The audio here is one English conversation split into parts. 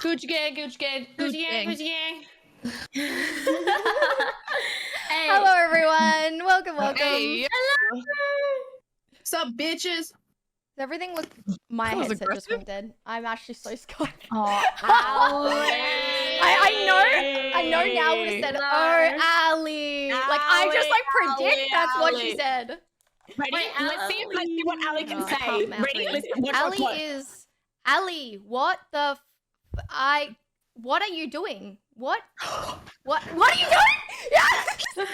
Gucci gang, Gucci gang, Gucci gang, Gucci gang. Hey. Hello, everyone. Welcome. Hey, Hello. What's up, bitches? Everything look. My That was headset just aggressive. went dead. I'm actually so scared. Oh, I know now would have said, No. "Oh, Ali." Like I just like predict Ali, that's what she Ali. said. Ready? Wait, let's see what Ali can No, I say. can't mouth Ready? read. Listen, watch, Ali watch. is Ali. What the? What are you doing? What? What are you doing? Yes. Yes.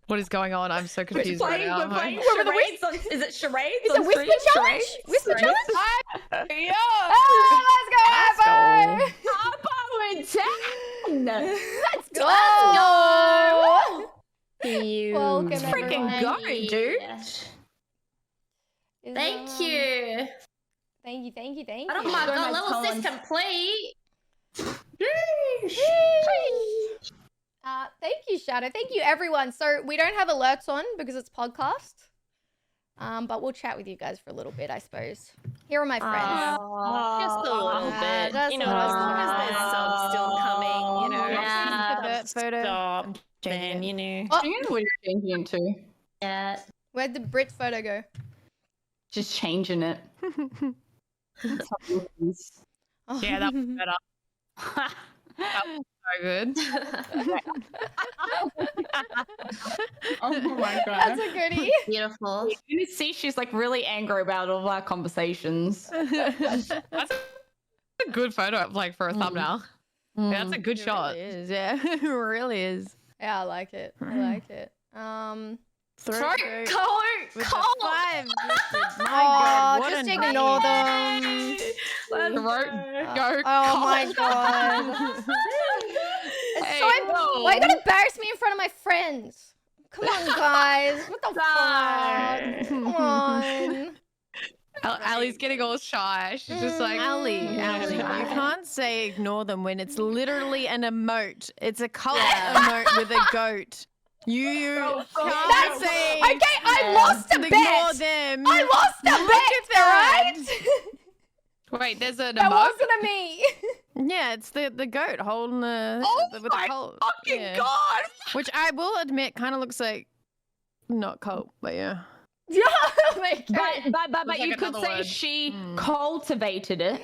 what is going on? I'm so We're confused right playing, now. we're playing Remember the charades on, is it charades? Is it on whisper stream? challenge? Charades? Whisper challenge? Yeah. Oh, let's go, Apple. Up in town! Let's go. You Welcome, freaking everyone. go, dude. Is, Thank you. Thank you. Oh my So god, much level 6 talent. complete. Thank you, Shadow. Thank you, everyone. So we don't have alerts on because it's podcast. But we'll chat with you guys for a little bit, I suppose. Here are my friends. Just a little bit. just You know, a as little long as bit. there's subs still coming, you know. Yeah. Stop. Then, you know. Oh, You know what you're changing it to? Yeah. where'd the Brit photo go? Just changing it. Yeah, that was better. So good. Oh my That's a goodie. Beautiful. You can see she's like really angry about all of our conversations. That's a good photo, like for a thumbnail. Yeah, that's a good shot. It really is, yeah. It really is. Yeah, I like it. I like it. Throw With Cole! the 5 gifted. My Oh, God, what just a ignore night. them. Go. Oh my god. It's Hey, so no. why you gotta embarrass me in front of my friends? Come on, guys. What the fuck? Come on. Ali's getting all shy. She's just like, Ali, mm. you can't say ignore them when it's literally an emote. It's a cult emote with a goat. You can't say Okay, I lost a ignore bet. them. I lost a Look bet, at that. right? Wait, there's an That emote? wasn't a me. Yeah, it's the goat holding the with the cult. Fucking Yeah. god! Which I will admit kind of looks like not cult, but yeah. Yeah, my God. But Looks you like could another say word. she cultivated it.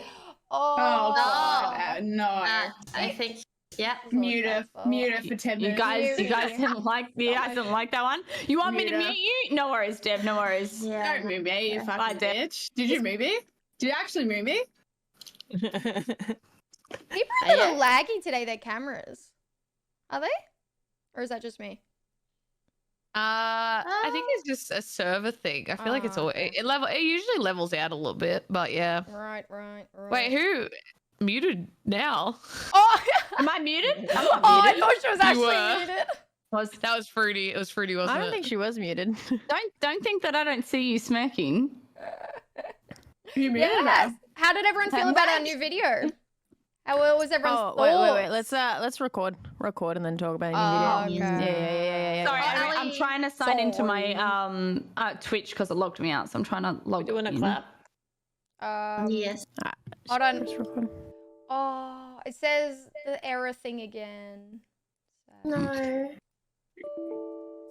Oh, God, no. I think, yeah. Mute her for 10 You minutes. guys didn't like that one. You want me to Mute her. mute you? No worries, Deb. No worries. Yeah. Don't move me, you Bye, fucking Deb. bitch. Did you move me? Did you actually move me? People are a little laggy today, their cameras. Are they? Or is that just me? I think it's just a server thing. I feel like it's all okay. it usually levels out a little bit, but yeah. Right. Wait, who muted now? Oh, Am I muted? I'm not I muted. thought she was You actually were. muted. That was fruity. It was fruity, wasn't I don't it? think she was muted. Don't think that I don't see you smirking. You muted Yes. her. How did everyone feel about our new video? How was everyone's Oh, wait. thoughts? Let's record and then talk about your Oh, video. okay. Yeah. Sorry, Ali, I'm trying to sign into my Twitch because it logged me out, so I'm trying to log Doing a in. clap. Yes. Hold on. Let's record. Oh, it says the error thing again. No.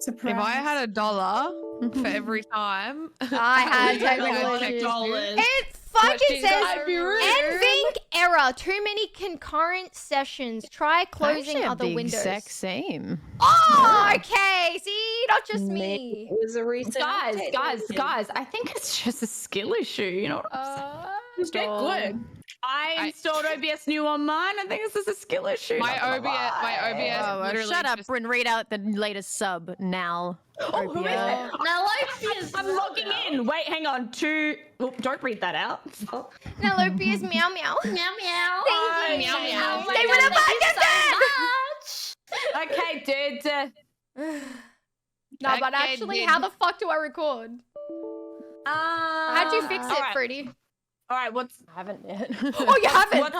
Surprise. If I had $1 for every time, I had technical $10. issues. It fucking says I'd be rude. NVINC error. Too many concurrent sessions. Try I actually closing have other the windows. exact same. Oh, okay. See, not just me. It was a recent Guys, update. guys, I think it's just a skill issue. You know what I'm saying? Just get good. I installed OBS new on mine. I think it's just a skill issue. My not gonna OBS, lie. my OBS. Oh, literally shut up just- and read out the latest sub now. Oh, who is it? Now, Lopia's I'm logging in. Wait, hang on. Don't read that out. Now, Lopia's meow meow. Meow meow. Thank you. Meow, meow. Oh my They God, would have thank you liked so it. Okay, dude. No, but Okay, actually, dude. how the fuck do I record? How'd you fix it, alright. Fruity? All right, I haven't yet. Oh, you haven't.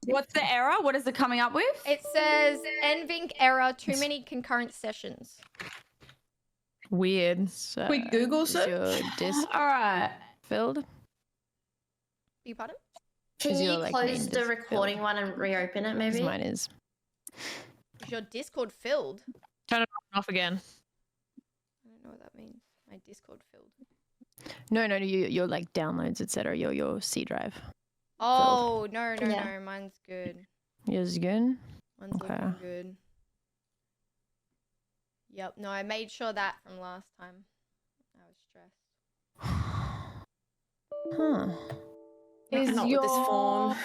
what's the error? What is it coming up with? It says NVINC error. Too many concurrent sessions. Weird. So, Quick Google is search. your disk All right. filled? You pardon? Can 'Cause you you're, like, close main the just recording filled. one and reopen it, maybe? Mine is. Is your Discord filled? Turn it off again. I don't know what that means. My Discord filled. No, your like downloads, etc. Your C drive. Oh, no, Yeah. no. Mine's good. Yours is good. Mine's Okay. looking good. Yep. No, I made sure that from last time. I was stressed. Huh. Is Not with this form.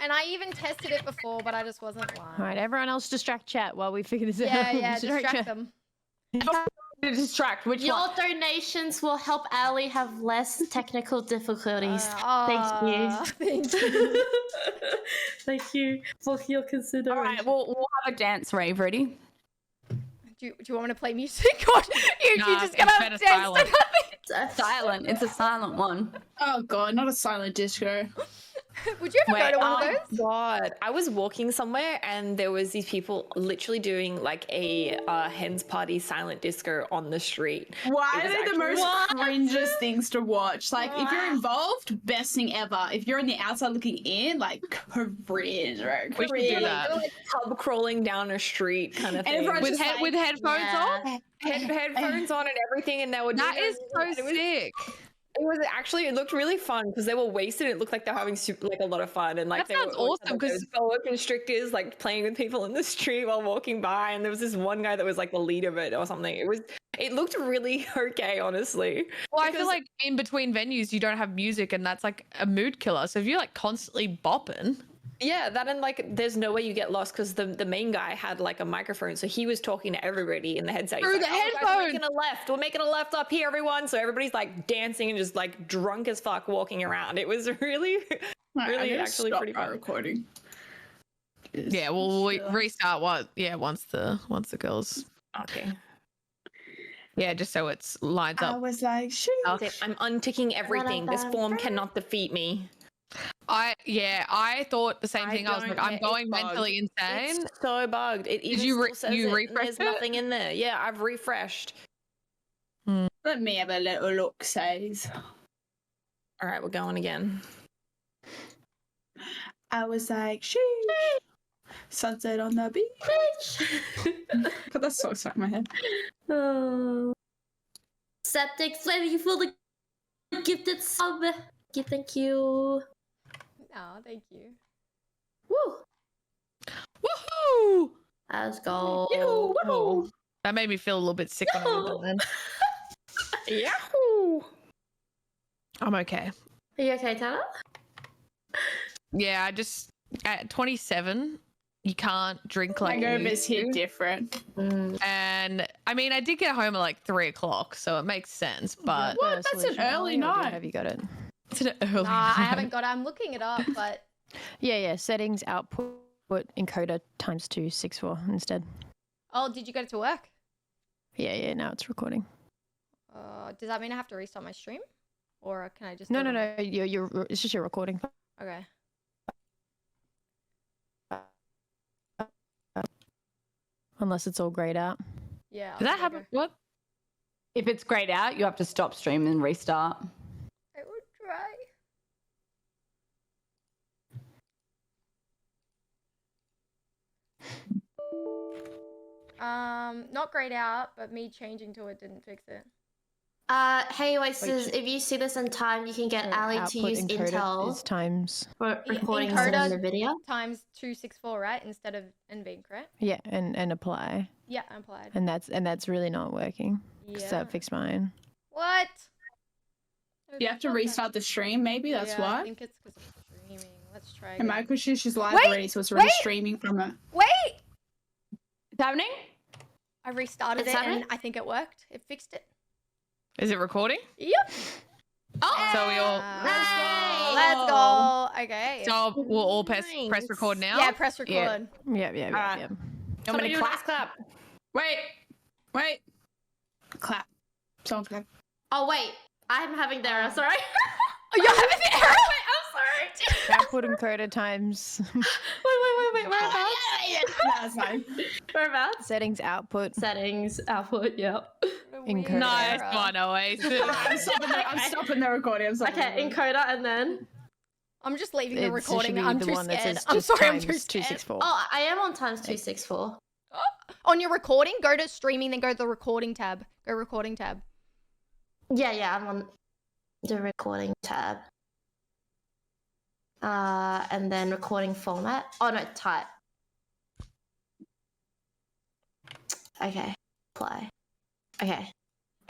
And I even tested it before, but I just wasn't live. All right, everyone else distract chat while we figure this out. Yeah, distract chat. them. To distract. Which Your one? donations will help Ali have less technical difficulties. Thank Thank you. Thank you for your All consideration. right, we'll have a dance rave. Ready? Do you want me to play music? Or you Nah, just it's gonna better dance silent. to nothing? Silent. It's a silent one. Oh god, not a silent disco. Would you ever Wait, go to one of those? God, I was walking somewhere and there was these people literally doing like a hens party silent disco on the street. Why It are was they the actually- most cringest things to watch? Like, if you're involved, best thing ever. If you're on the outside looking in, like, cringe, right? We should do that. They were like pub crawling down a street kind of And thing. everyone's With, just like, with headphones on? Headphones on and everything, and they were That doing is so it was, sick. it was actually, it looked really fun because they were wasted. It looked like they were having like a lot of fun, and like That they sounds were always awesome, having 'cause- those boa constrictors like playing with people in the street while walking by, and there was this one guy that was like the lead of it or something. It looked really okay, honestly. Well, I feel Because- like in between venues you don't have music, and that's like a mood killer. So if you're like constantly bopping, Yeah, that and like there's no way you get lost because the main guy had like a microphone, so he was talking to everybody in the headset. He's Through like, the "Oh, guys, headphones!" we're making a left. We're making a left up here, everyone. So everybody's like dancing and just like drunk as fuck walking around. It was really, Right, I'm really gonna actually stop pretty my fun. recording. yeah, we'll restart once the girls. Okay. Yeah, just so it's lines I up. was like, shoot. I'm unticking everything. This form cannot defeat me. I thought the same thing. I was like, I'm going mentally insane. It's so bugged. It even you still says you it, and refresh there's it? nothing in there. Yeah, I've refreshed. Let me have a little look, says. All right, we're going again. I was like, shoot. Sunset on the beach. God, that song stuck in my head. Oh. Septic, thank you for the gifted sub. Thank you. Oh, thank you. Woo. Woohoo! Let's go. Oh, that made me feel a little bit sick when I did that then. Yahoo! I'm okay. Are you okay, Tanner? Yeah, I just at 27, you can't drink like you Hangovers used hit to. different. And I mean, I did get home at like 3 o'clock, so it makes sense. But What? The That's an solution, early Ollie, or night. Have you got it? it's an early. Nah, I haven't got it. I'm looking it up, but Yeah. Settings, output, encoder ×2 64 instead. oh, did you get it to work? Yeah. Now it's recording. Does that mean I have to restart my stream, or can I just? No. do it? You're. It's just your recording. Okay. Unless it's all grayed out. Yeah. Did that happen? What? If it's grayed out, you have to stop stream and restart. I will try. Not grayed out, but me changing to it didn't fix it. Hey Oasis, if you see this in time, you can get Ali to Output use encoder Intel is times. for recording encoder- the video. Times 264, right? Instead of NV, correct? Yeah, and apply, Yeah, I applied. and that's really not working. So Yeah. that fixed mine. What? You have to Okay. restart the stream, maybe? That's Yeah, I why? think it's because of streaming. Let's try And again. my question is, she's live Wait, already, so it's already wait. streaming from it. Wait! It's happening? I restarted It's it happening? and I think it worked. It fixed it. Is it recording? Yep. So we all. Let's go. Okay. So we'll all press record now. Yeah, press record. Yeah. Alright. You want me Somebody to do a nice clap? clap. Wait. Clap. Someone clap. Oh wait, I'm having the error. Sorry. Oh, you're having the error? Wait, I'm sorry. Output encoder times Wait. Whereabouts? That's fine. Whereabouts? settings, output. Settings, output. Yep. Encoder. Nice one, Oasis. I'm stopping the recording. I'm sorry. Okay, encoder and then I'm just leaving the It should recording. be I'm the too one that scared. says I'm just sorry, I'm too times scared. 264. Oh, I am on times 264. On your recording, go to streaming, then go to the recording tab. Go recording tab. Yeah, I'm on the recording tab. And then recording format. Oh no, type. Okay, play. Okay.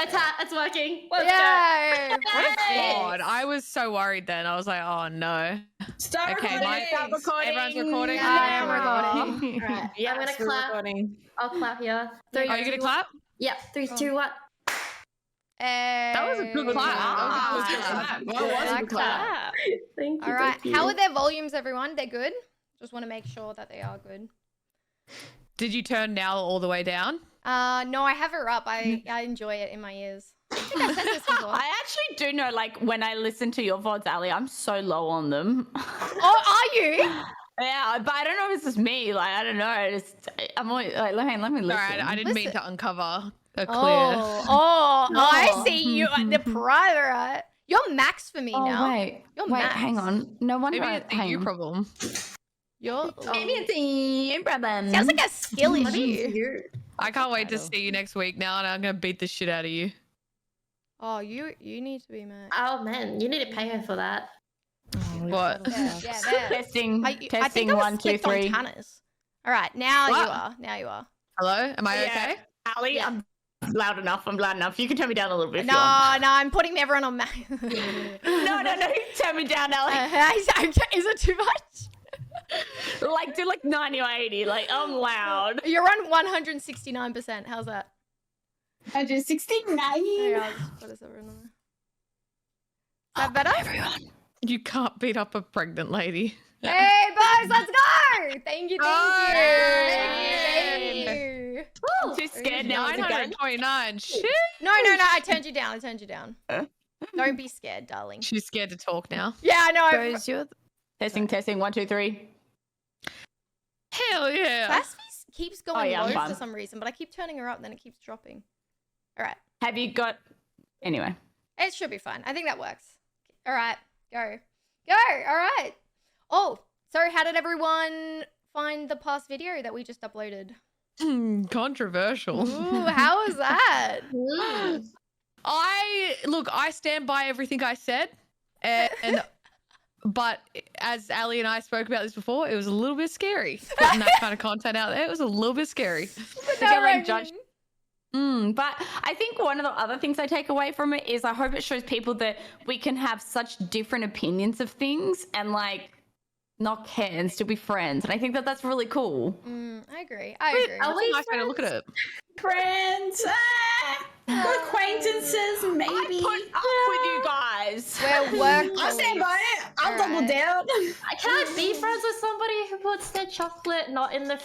It's working. Let's go. Yay! What a god. I was so worried then. I was like, oh no. Start Okay, recording. Start recording. Everyone's recording. I am recording. Alright, Yeah, I'm gonna we're clap. recording. I'll clap here. Are you gonna clap? Yeah, 3, 2, 1. That was a good clap. That was a good clap. That was a Like good clap. Thank you. All right. thank you. How are their volumes, everyone? They're good? Just want to make sure that they are good. Did you turn now all the way down? No, I have her up. I enjoy it in my ears. I think I said this before. I actually do know, like, when I listen to your VODs, Ali, I'm so low on them. Oh, are you? Yeah, but I don't know if it's just me. Like, I don't know. I'm always like, let me listen. Alright, I didn't mean to uncover a clear. I see you at the private. Right? You're max for me Oh, now. wait. You're wait, max. hang on. No wonder. Maybe it's a you problem. You're Maybe it's a problem. sounds like a skill issue. I can't wait to see you next week now, and I'm gonna beat the shit out of you. Oh, you need to be max. Oh man, you need to pay her for that. What? Yeah, there. Testing. I testing. think I was 1, 2, clicked on 3. Tanner's. All right, now What? you are. Now you are. Hello? Am I okay? Ali, Yeah. I'm loud enough. I'm loud enough. You can turn me down a little bit. No, I'm putting everyone on max. No. Turn me down, Ali. Is it too much? Like, do like 90 or 80. Like, I'm loud. You're on 169%. How's that? 169. Hang on, what is everyone on there? Is that better? Everyone. You can't beat up a pregnant lady. Hey, boys, let's go! Thank you. Oh, Thank you. I'm too scared now. to go. 929. Shit. No, I turned you down. Don't be scared, darling. She's scared to talk now. Yeah, I know. Rose, you're Testing. 1, 2, 3. Hell yeah. Fast keeps going yeah, I'm low fine. for some reason, but I keep turning her up and then it keeps dropping. All right. Have you got? Anyway. It should be fine. I think that works. All right. Go. All right. Oh, so how did everyone find the past video that we just uploaded? Controversial. Ooh, how was that? I stand by everything I said, and but as Ali and I spoke about this before, it was a little bit scary putting that kind of content out there. It was a little bit scary. To get like judged. But I think one of the other things I take away from it is I hope it shows people that we can have such different opinions of things and like not care and still be friends. And I think that that's really cool. I agree. I agree. That's a nice way to look at it. Friends. Acquaintances, maybe. I put up with you guys. We're work. I'll stand by it. I'll double Alright. down. Can I be friends with somebody who puts their chocolate not in the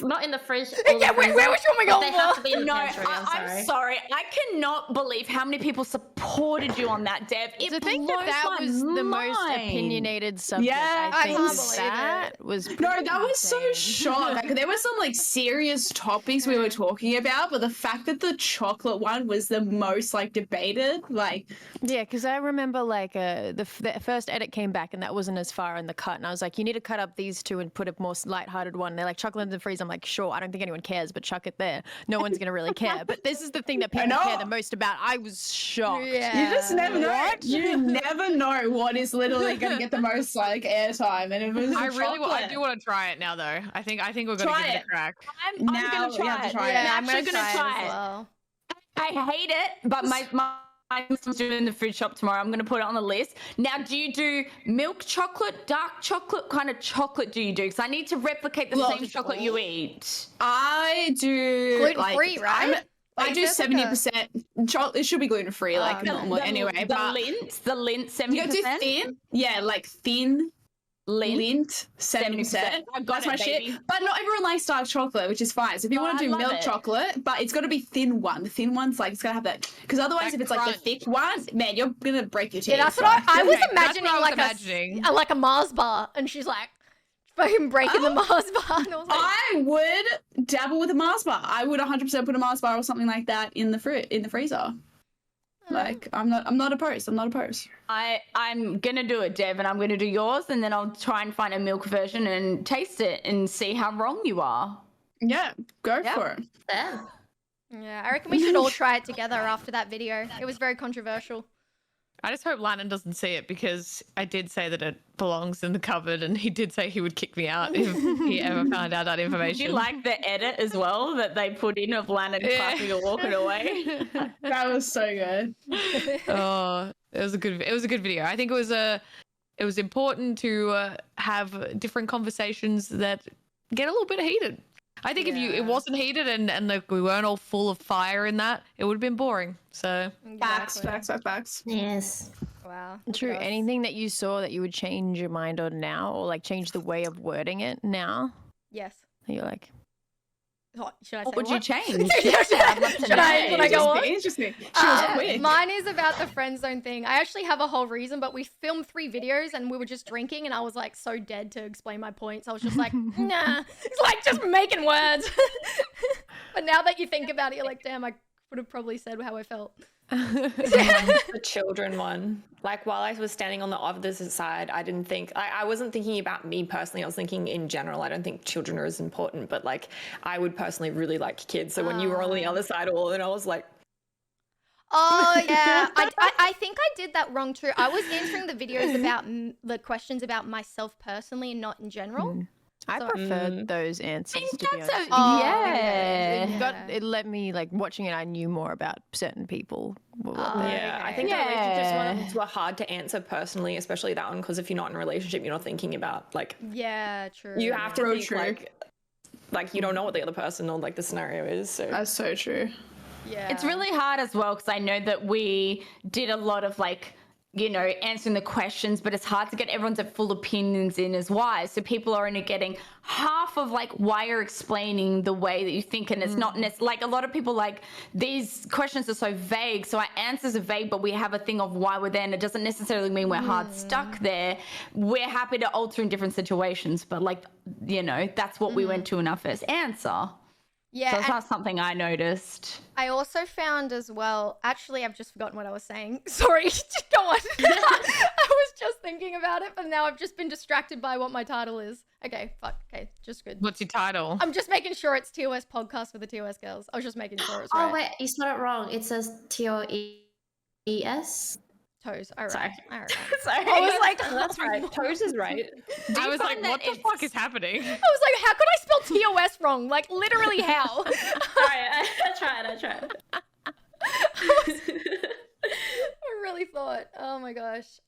not in the fridge? Yeah, where was you but going they have to for? be in the No, pantry. I'm sorry. I cannot believe how many people supported you on that, Dev. It to think blows that my was the most mind. opinionated subject. Yeah, I I think can't believe that was No, pretty that was so insane. shocked. Like, there were some like serious topics we were talking about, but the fact that the chocolate one was the most like debated, like Yeah, because I remember like the first edit came back and that wasn't as far in the cut, and I was like, you need to cut up these two and put a more lighthearted one. And they're like, chocolate in the freezer. I'm like, sure. I don't think anyone cares, but chuck it there. No one's gonna really care. But this is the thing that people know. care the most about. I was shocked. Yeah. you just never know. You never know what is literally going to get the most like airtime, and it was I chocolate. do want to try it now, though. I think we're gonna Try give it it. a crack. I'm Now gonna you try have to it. try it. Yeah, I'm I'm actually gonna try it as it. well. I hate it, but my sister's doing in the food shop tomorrow. I'm going to put it on the list. Now, do you do milk chocolate, dark chocolate? What kind of chocolate do you do? Because I need to replicate the Look, same chocolate you eat. I do Gluten-free, like, right? I Like, do there's like a- 70%. Chocolate. It should be gluten free, like okay. normal anyway. The But lint, 70%. you got to do thin. Yeah, like thin. Lint, 70%. I got That's my it, shit. baby. But not everyone likes dark chocolate, which is fine. So if you No, want I to do love milk it. chocolate, but it's got to be thin one. The thin one's like it's gotta have that. Because otherwise, That if it's like the crunch. thick one, man, you're gonna break your teeth. Yeah, that's what I was Okay, that's imagining, what I was like imagining. like a Mars bar, and she's like fucking breaking the Mars bar. And I was like, I would dabble with a Mars bar. I would 100% put a Mars bar or something like that in the freezer. Like, I'm not opposed. I'm not opposed. I'm gonna do it, Dev, and I'm gonna do yours, and then I'll try and find a milk version and taste it and see how wrong you are. Yeah, go Yeah. for it. Yeah. Yeah, I reckon we should all try it together after that video. It was very controversial. I just hope Lannon doesn't see it because I did say that it belongs in the cupboard and he did say he would kick me out if he ever found out that Did information. you like the edit as well that they put in of Lannon clapping and walking away? That was so good. Oh, it was a good video. I think it was important to have different conversations that get a little bit heated. I think if it wasn't heated and like we weren't all full of fire in that, it would have been boring. So Facts. Yes. Wow. True. Gosh. Anything that you saw that you would change your mind on now, or like change the way of wording it now? Yes. You're like, Oh, should I say What would you change? Yeah, I'd love to should I know. go on? Interesting. She was quick. Mine is about the friend zone thing. I actually have a whole reason, but we filmed 3 videos and we were just drinking and I was like so dead to explain my points. I was just like, nah. It's like just making words. But now that you think about it, you're like, damn, I would have probably said how I felt. The children one. Like while I was standing on the opposite side, I didn't think I wasn't thinking about me personally. I was thinking in general. I don't think children are as important, but like I would personally really like kids. So when you were on the other side of all, and I was like, oh yeah, I think I did that wrong too. I was answering the videos about the questions about myself personally and not in general. I preferred those answers, to be honest. Yeah. It let me, like, watching it, I knew more about certain people. yeah, I think the relationships ones were hard to answer personally, especially that one, because if you're not in a relationship, you're not thinking about like Yeah, true. you have to think true. like you don't know what the other person or like the scenario is. So That's so true. Yeah. It's really hard as well because I know that we did a lot of like, you know, answering the questions, but it's hard to get everyone's full opinions in as why. So people are only getting half of like why you're explaining the way that you think, and it's not like a lot of people like these questions are so vague. So our answers are vague, but we have a thing of why we're there, and it doesn't necessarily mean we're hard stuck there. We're happy to alter in different situations, but like, you know, that's what we went to in our first answer. Yeah. So it's and not something I noticed. I also found as well, actually, I've just forgotten what I was saying. Sorry, go on. I was just thinking about it, but now I've just been distracted by what my title is. Okay, fuck. Okay, just good. What's your title? I'm just making sure it's TOS podcast with the TOS girls. I was just making sure it's right. Oh wait, you spelled it wrong. It says TOES. Toes. All right. Sorry. All right. Sorry. I was like, that's right. Toes is right. I was like, find what that the fuck is happening? I was like, how could I spell TOS wrong? Like, literally how? I tried. I really thought. Oh my gosh.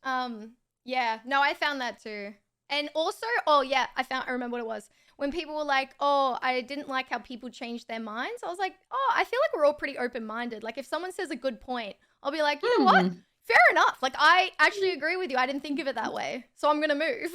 Yeah. No, I found that too. And also, oh yeah, I remember what it was. When people were like, oh, I didn't like how people changed their minds. I was like, oh, I feel like we're all pretty open-minded. Like if someone says a good point, I'll be like, you know what? Fair enough. Like I actually agree with you. I didn't think of it that way. So I'm going to move.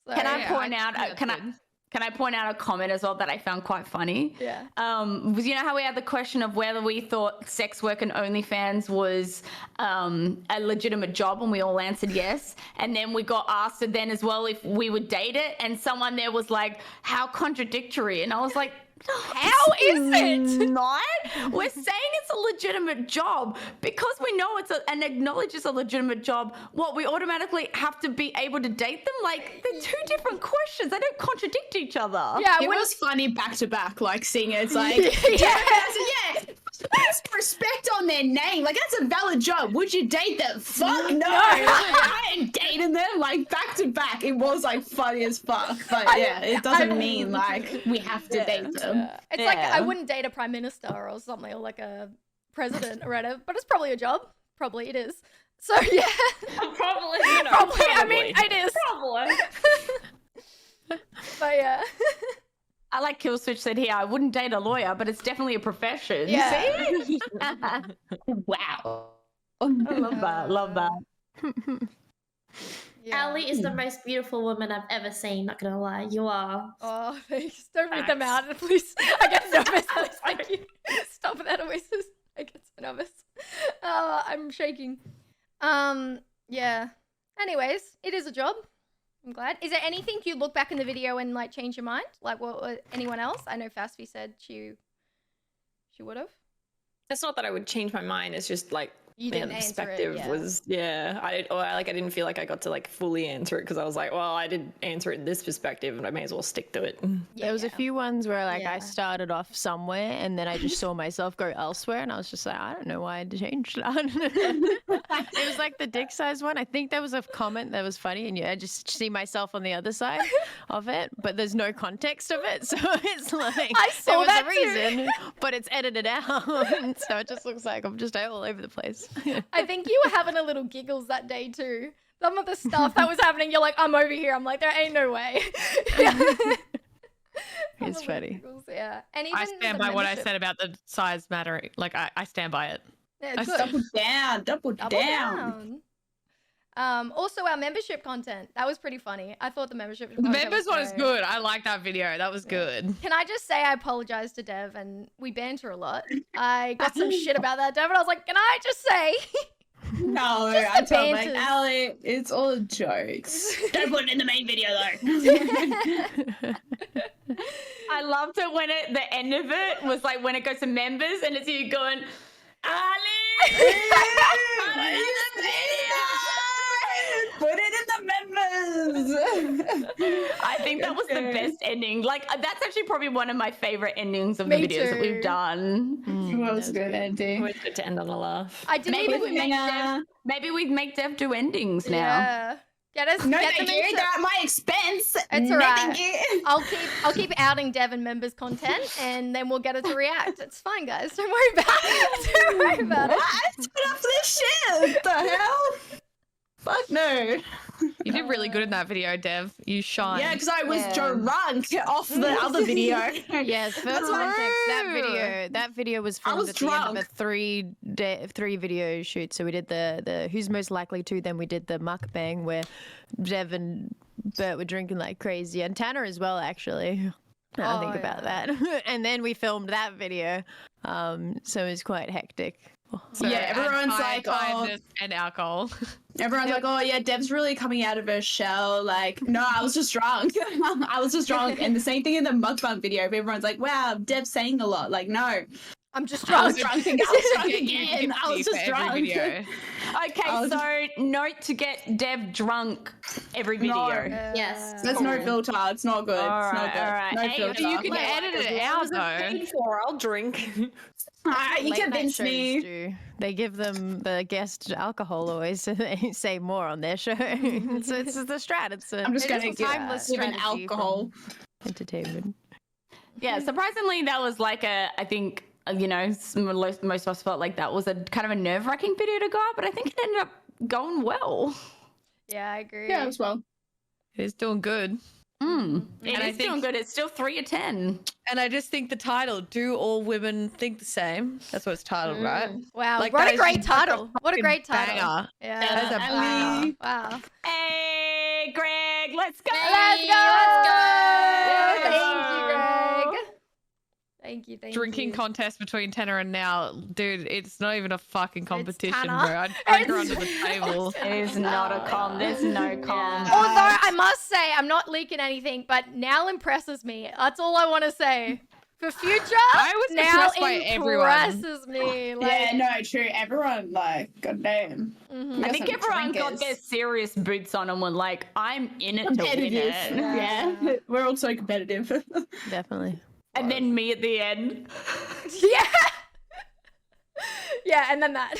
So, Can I yeah, point I out? think that's good. Can I point out a comment as well that I found quite funny? Yeah. Was you know how we had the question of whether we thought sex work and OnlyFans was a legitimate job, and we all answered yes. And then we got asked then as well if we would date it, and someone there was like, "How contradictory!" And I was like, How is it? not? We're saying it's a legitimate job because we know and acknowledge it's a legitimate job. What, we automatically have to be able to date them? Like, they're 2 different questions. They don't contradict each other. Yeah. It when- was funny back to back, like seeing it. It's like, put respect on their name. Like that's a valid job. Would you date them? Fuck no. I ain't dating them. Like back to back, it was like funny as fuck. But yeah, it doesn't mean like we have to date them. It's like I wouldn't date a prime minister or something, or like a president or whatever, but it's probably a job. Probably it is. So yeah. Probably, you know. Probably. I mean, it is. Probably. But yeah. I like Killswitch said here, I wouldn't date a lawyer, but it's definitely a profession. Yeah. See? Wow. I love that. Love that. Yeah. Ali is the most beautiful woman I've ever seen. Not gonna lie, you are. Oh, thanks. Don't read them out, please. I get nervous. Please, thank you. Stop that, Oasis. I get so nervous. I'm shaking. Yeah. Anyways, it is a job. I'm glad. Is there anything you look back in the video and like change your mind? Like what? Anyone else? I know Fasfi said she would have. It's not that I would change my mind. It's just like You didn't answer perspective it, yeah. was I didn't feel like I got to like fully answer it because I was like, well, I did answer it in this perspective and I may as well stick to it. There was a few ones where like Yeah. I started off somewhere and then I just saw myself go elsewhere and I was just like, I don't know why I changed that. It was like the dick size one. I think there was a comment that was funny and I just see myself on the other side of it, but there's no context of it. So it's like I saw there was that a reason, but it's edited out. So it just looks like I'm just all over the place. I think you were having a little giggles that day too. Some of the stuff that was happening, you're like, I'm over here. I'm like, there ain't no way. It's funny. Giggles, yeah. And even I stand the by what I membership- said about the size mattering. Like I stand by it. Yeah, I good. Double down, double Double down. down. Also, our membership content, that was pretty funny. I thought the membership The content members was one is great. good. I like that video. That was good. Can I just say I apologize to Dev and we banter a lot. I got some shit about that, Dev, and I was like, can I just say? No, Just I the told him, like, banters. Ali, it's all jokes. Don't put it in the main video though. I loved it when the end of it was like when it goes to members and it's you going, Ali! Put it in the members. I think that was the best ending. Like that's actually probably one of my favorite endings of Me the videos that too. we've done. It was good, Andy. Always good to end on a laugh. I didn't Maybe even we make Dev, maybe we make Dev do endings now. Yeah. Get us. No, get thank them you. into- They're at my expense. It's no, alright. thank you. I'll keep outing Dev and members content, and then we'll get it to react. It's fine, guys. Don't worry about it. Don't worry about it. What? Put up this shit. What the hell? Fuck no. You did really good in that video, Dev. You shine. Yeah, because I was Yeah. drunk off the other video. Yes, for That's why- context, that video was I filmed was at the end of drunk. a three video shoot. So we did the who's most likely to, then we did the mukbang where Dev and Bert were drinking like crazy, and Tanner as well actually. Now I think about that. And then we filmed that video. So it was quite hectic. So Yeah, everyone's and like, oh. tiredness and alcohol. Everyone's like, oh yeah, Dev's really coming out of her shell. Like, no, I was just drunk. I was just drunk. And the same thing in the mukbang video. Everyone's like, wow, Dev's saying a lot. Like, no, I'm just I was drunk. drunk. I was drunk Get you again. I was tipsy just for every drunk. video. Okay, so note to get Dev drunk every video. No. Yes. There's no filter. It's not good. All it's not right, good. all right. No Hey, filter. You can edit it out though. Paid for, I'll drink. You Late night convinced shows me. do. They give them the guest alcohol always, so they say more on their show. So it's the strat. It's a I'm just it gonna is a give timeless even strategy alcohol. from entertainment. Yeah, surprisingly, that was like I think, most of us felt like that was a kind of a nerve-wracking video to go out, but I think it ended up going well. Yeah, I agree. Yeah, as well. It's doing good. It And I is doing think- good. It's still 3 of 10. And I just think the title, Do All Women Think the Same? That's what it's titled, right? Wow, Like, what that a is great just like a title. What a fucking great title. banger. Yeah. That is a banger. Wow. Hey, Greg, let's go. Let's go. Let's go. Thank you, Greg. Thank you. Drinking you. contest between Tanner and Now. Dude, it's not even a fucking competition, bro. Tanner. I'd drag her It's- under the table. There's not a com. There's no com. Although I must say, I'm not leaking anything, but Now impresses me. That's all I want to say. For future, I was Now impressed by everyone. impresses me. Like, Yeah, no, true. Everyone, like, goddamn. mhm. I think some everyone got drinkers. their serious boots on and were like, I'm in it to win Competitive. it. Yeah. We're all so competitive. Definitely. And then me at the end. Yeah. Yeah, and then that.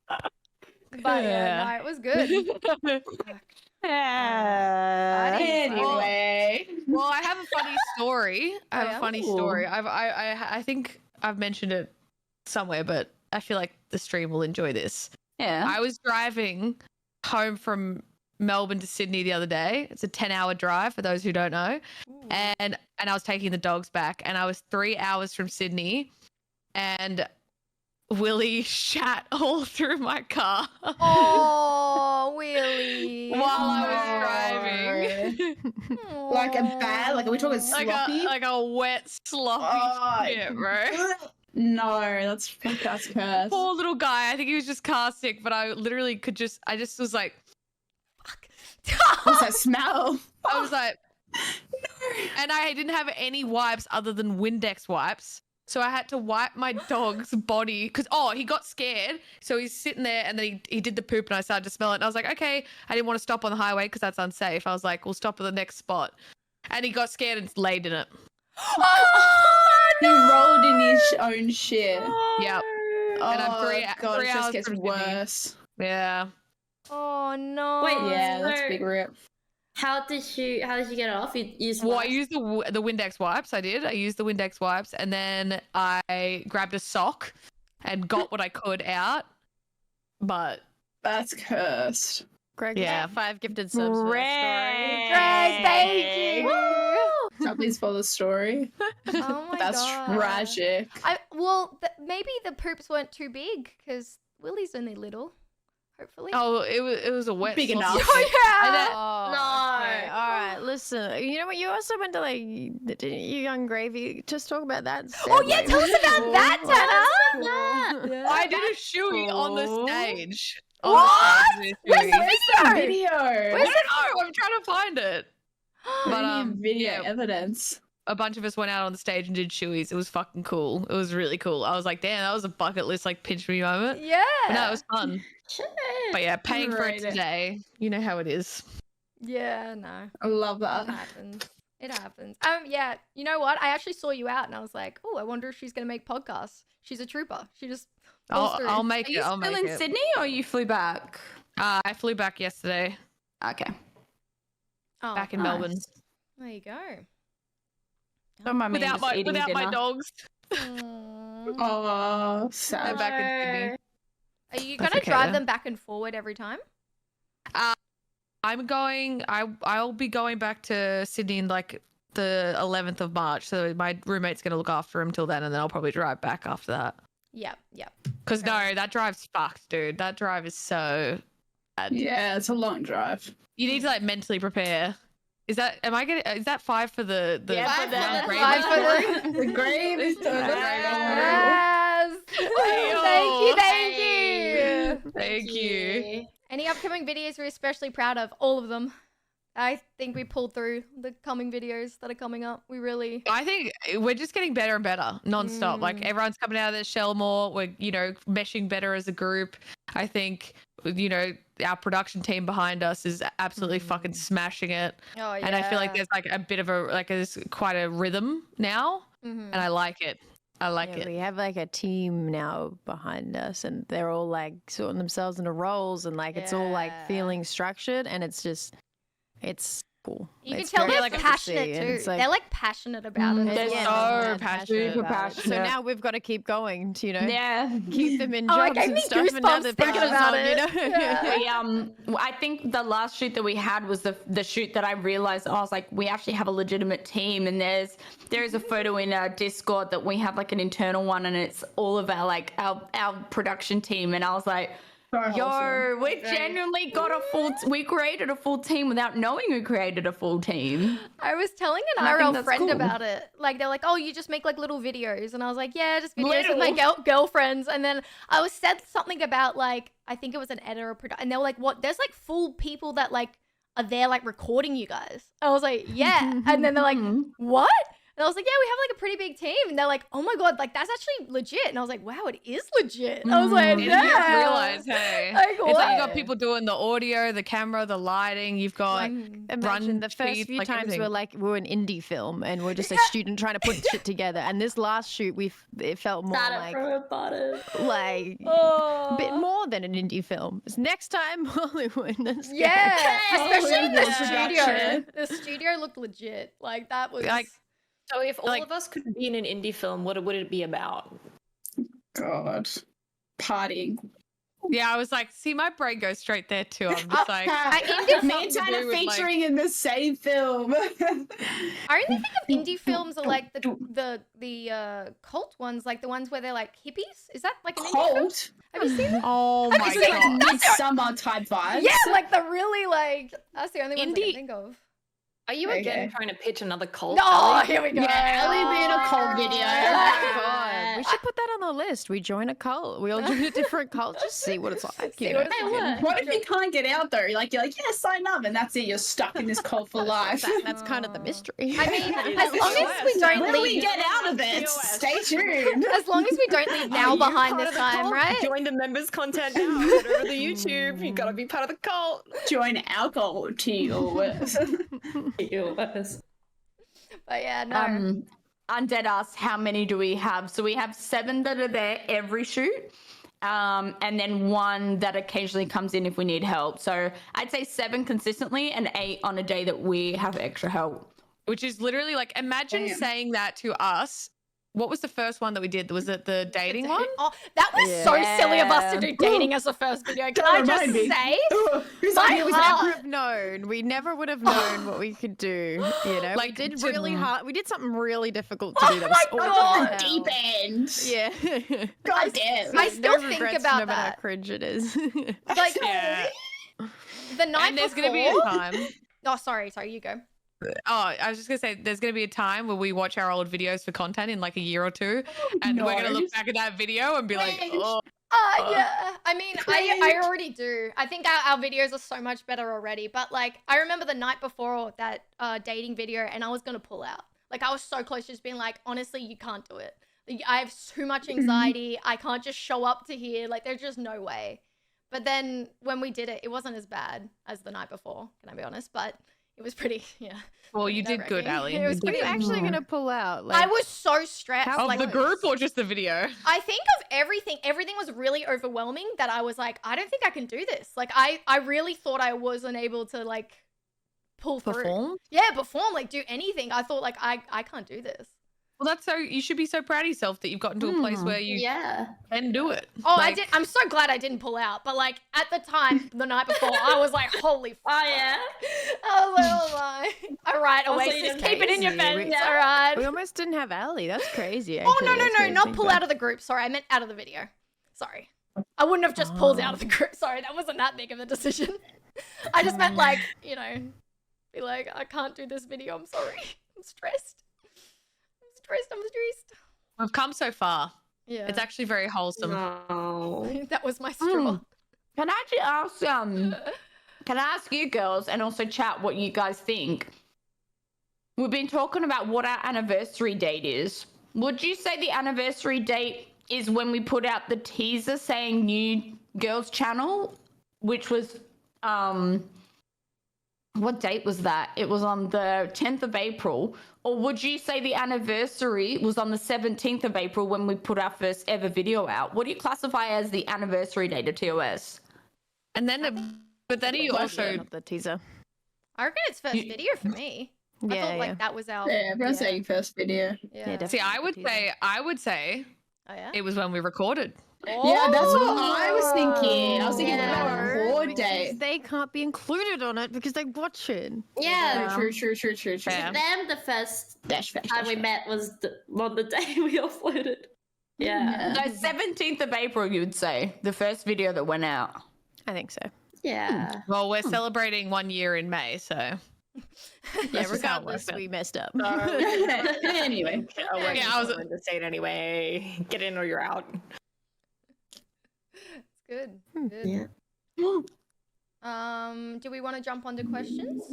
But yeah, no, it was good. Anyway. Well, I have a funny story. I have yeah? a funny story. I think I've mentioned it somewhere, but I feel like the stream will enjoy this. Yeah. I was driving home from Melbourne to Sydney the other day. It's a 10-hour drive for those who don't know. And I was taking the dogs back, and I was 3 hours from Sydney, and Willie shat all through my car Oh, Willie. while I was driving. Like a bad, like, are we talking sloppy? like a wet, sloppy Oh, shit, bro. No, that's cursed. Poor little guy. I think he was just car sick, but I literally I just was like, What's that smell? I was like, no. And I didn't have any wipes other than Windex wipes. So I had to wipe my dog's body because he got scared. So he's sitting there and then he did the poop and I started to smell it. And I was like, okay, I didn't want to stop on the highway because that's unsafe. I was like, we'll stop at the next spot. And he got scared and laid in it. He rolled in his own shit. Yep. And I'm three God, it just hours gets from Sydney. worse. Yeah. Oh no. Wait, Yeah, that's so a big rip. how did you get it off? You used Well, I wipes? used the Windex wipes. I used the Windex wipes, and then I grabbed a sock and got what I could out. But That's cursed. Greg, Yeah. 5 gifted subs for that Greg, thank you. Please follow the story. Oh my That's god. tragic. Maybe the poops weren't too big because Willie's only little. Hopefully. it was a wet Big sausage. enough. Oh yeah. story. No. Okay, all right, listen. You know what? You also went to like you Young Gravy. Just talk about that. Oh yeah, tell us about that, Tanner. Tanner. I did a shoey on the stage. What? Where's the video? Video. Where's it? I'm trying to find it. But video yeah, evidence. a bunch of us went out on the stage and did shoeys. It was fucking cool. It was really cool. I was like, damn, that was a bucket list like pinch me moment. Yeah. But no, it was fun. Shit. But yeah, paying for it Right. today. You know how it is. Yeah, no. I love It that. happens. It happens. Yeah, you know what? I actually saw you out and I was like, oh, I wonder if she's gonna make podcasts. She's a trooper. She just pulls through. I'll make Are it. you I'll still make in it. Sydney or you flew back? I flew back yesterday. Okay. Oh, Back in nice. Melbourne. there you go. Don't mind me Without just eating my dinner. dogs. Aw. Oh, They're sad. back in Sydney. Are you That's gonna okay, drive though. them back and forward every time? I'm going. I'll be going back to Sydney in like the 11th of March. So my roommate's gonna look after him till then, and then I'll probably drive back after that. Yep, yep. Because Okay. no, that drive's fucked, dude. That drive is so bad. Yeah, it's a long drive. You need to like mentally prepare. Is that? Am I getting? Is that 5 for the? Yeah, Five for round the- grade five report? for The grave is Yes. Hey-o. Thank you. Thank you. Any upcoming videos we're especially proud of? All of them. I think we pulled through the coming videos that are coming up. We really. I think we're just getting better and better nonstop. Like Mm. everyone's coming out of their shell more. We're, meshing better as a group. I think, our production team behind us is absolutely fucking smashing it. Oh yeah. And I feel like there's like a bit of there's quite a rhythm now, Mhm. and I like it. I like Yeah, it. we have like a team now behind us, and they're all like sorting themselves into roles, and like it's all like Yeah. feeling structured, and it's cool. You can It's tell very they're cool to passionate see, and too. it's like- They're like passionate about it. They're as so well. mad passionate Super about it. So passionate. now we've got to keep going to Yeah. keep them in Oh, it jobs gave and me stuff, and now goosebumps the thinking pressure's about on, it. Yeah. I think the last shoot that we had was the shoot that I realized I was like, we actually have a legitimate team, and there is a photo in our Discord that we have like an internal one, and it's all of our production team, and I was like, yo, we genuinely got we created a full team without knowing we created a full team. I was telling And I an think IRL that's friend cool. about it. Like they're like, "Oh, you just make like little videos," and I was like, "Yeah, just videos with my girlfriends." And then I was said something about like I think it was an editor or and they were like, "What? There's like full people that like are there like recording you guys." I was like, "Yeah," and then they're like, "What?" And I was like, "Yeah, we have like a pretty big team." And they're like, "Oh my god, like that's actually legit." And I was like, "Wow, it is legit." I was like, You "Yeah." don't realize, hey. Like, It's like you what? got people doing the audio, the camera, the lighting. You've got Imagine run the first speed, few like times everything. we're an indie film, and we're just a student trying to put shit together. And this last shoot, it felt more Started like from the bottom. a bit more than an indie film. It's next time Hollywood. Let's go. Yeah, especially the yeah. studio. The studio looked legit. Like that was Like, So if all Like- of us could be in an indie film, what would it be about? God. Partying. yeah, I was like, see, my brain goes straight there too. I'm just like, Me and something to Tanner do with, like- featuring in the same film. I only think of indie films are like the cult ones, like the ones where they're like hippies. Is that like an indie film? Cult? Have you seen it? oh Have my you seen it? god. Midsummer type vibes. Yeah, like the really like that's the only ones I Indie- can think of. Are you Okay. again trying to pitch another cult? No, Ellie? here we go. Yeah, Ellie made a cult video. Oh, God. We should put that on the list. We join a cult. We all join a different cult. Just see what it's like. See You know? what it's like. What if you can't get out though? Like you're like, yeah, sign up, and that's it. You're stuck in this cult for life. That's kind of the mystery. I mean, as long as we don't When we leave, get out of it, stay tuned. as long as we don't leave now you behind part this of the time, cult? right? Join the members content now. Head over to YouTube. You gotta be part of the cult. Join alcohol TOS. But yeah, no. Undead asks, how many do we have? So we have 7 that are there every shoot. And then 1 that occasionally comes in if we need help. So I'd say 7 consistently and 8 on a day that we have extra help. Which is literally like, imagine saying that to us. What was the first one that we did? Was it the dating one? Oh, that was so silly of us to do dating as a first video. Can I just say? My We heart. never have known. We never would have known what we could do. You know, Like, we did really hard. We did something really difficult to do. That was my awful God. as hell. Deep end. Yeah. God damn. I still No think regrets, about no matter how that. cringe it is. Like Yeah. the night And there's before. going to be a time. Oh, sorry, you go. Oh, I was just going to say, there's going to be a time where we watch our old videos for content in like a year or two. And we're going to look back at that video and be like, Cringe. oh. Yeah. I mean, I already do. I think our videos are so much better already. But like, I remember the night before that dating video, and I was gonna pull out. Like, I was so close to just being like, honestly, you can't do it. Like, I have too much anxiety. I can't just show up to here. Like, there's just no way. But then when we did it, it wasn't as bad as the night before. Can I be honest? But it was pretty, yeah. Well, you did good, nerve-wracking. Ali. It was What are you pretty. actually going to pull out? Like, I was so stressed. How- Of like, the group or just the video? I think of everything. Everything was really overwhelming that I was like, I don't think I can do this. Like, I really thought I wasn't able to like pull through. perform? Yeah, perform, like do anything. I thought like I can't do this. Well, that's so, you should be so proud of yourself that you've gotten to a place where you Yeah. can do it. Oh, Like, I did. I'm so glad I didn't pull out. But like at the time, the night before, I was like, holy fuck. Oh yeah. I was like, oh my. All right, Also, you Oasis, didn't keep it in your crazy. fence. We- All right. We almost didn't have Ali. That's crazy. Oh Actually. no, That's crazy not to pull think out of the group. Sorry, I meant out of the video. Sorry. I wouldn't have just pulled out of the group. Sorry, that wasn't that big of a decision. I just meant like, you know, be like, I can't do this video. I'm sorry. I'm stressed. I'm stressed. we've come so far. Yeah. It's actually very wholesome. No. That was my straw. Can I just ask, can I ask you girls and also chat what you guys think? We've been talking about what our anniversary date is. Would you say the anniversary date is when we put out the teaser saying new girls channel, which was, what date was that? It was on the 10th of April. Or would you say the anniversary was on the 17th of April when we put our first ever video out? What do you classify as the anniversary date of TOS? And then, but then you also, Not the teaser. I reckon it's first video for me. I Yeah, thought like yeah. that was our. Yeah, everyone's saying first video. Yeah. definitely. see, I the would teaser. say Oh yeah. it was when we recorded. Yeah, that's what I was thinking. I was thinking about a record Because date. they can't be included on it because they watch it. Yeah. True. Yeah. Them, the first Dash. time we met was on the day we uploaded. Yeah. So 17th of April, you would say, the first video that went out. I think so. Yeah. Well, we're celebrating 1 year in May, so Yeah, That's just how it regardless, works. we messed up. Anyway. Yeah, I was- to say it anyway. Get in or you're out. Good. Good. Yeah. Do we want to jump onto questions?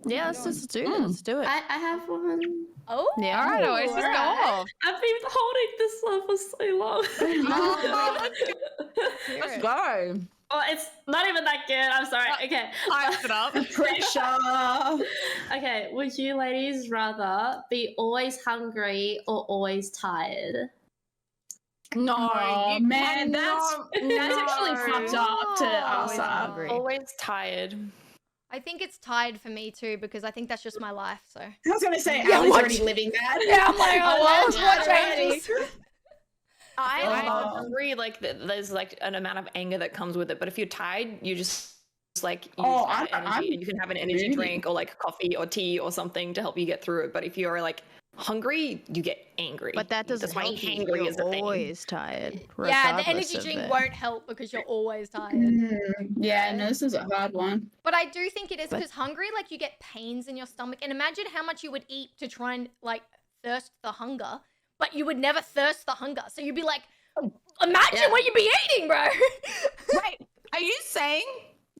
Yeah, let's just do it. Let's do it. I have one. Oh. Yeah. all right, Oasis, go off. I've been holding this one for so long. Let's go. Oh, it's not even that good. I'm sorry. Okay. Hype it up. Pressure. Okay. Would you ladies rather be always hungry or always tired? No, Oh you man, that's cannot- actually fucked up to us. Always hungry. Always tired. I think it's tired for me too because I think that's just my life. So. I was gonna say, Yeah, Ali's watch- already living that. Yeah, I'm like, oh, well, what yeah, changes? I agree. Like there's like an amount of anger that comes with it, but if you're tired, you just like use Oh, that I'm- energy, I'm and you can have an energy really- drink or like coffee or tea or something to help you get through it. But if you're like hungry, you get angry. But that doesn't That's why help you. hangry is You're a thing. always tired. Yeah, the regardless energy of drink it. won't help because you're always tired. Yeah, no, this is a hard one. But I do think it is But- because hungry, like you get pains in your stomach. And imagine how much you would eat to try and like thirst the hunger. but you would never thirst the hunger. So you'd be like, imagine what you'd be eating, bro. Wait, are you saying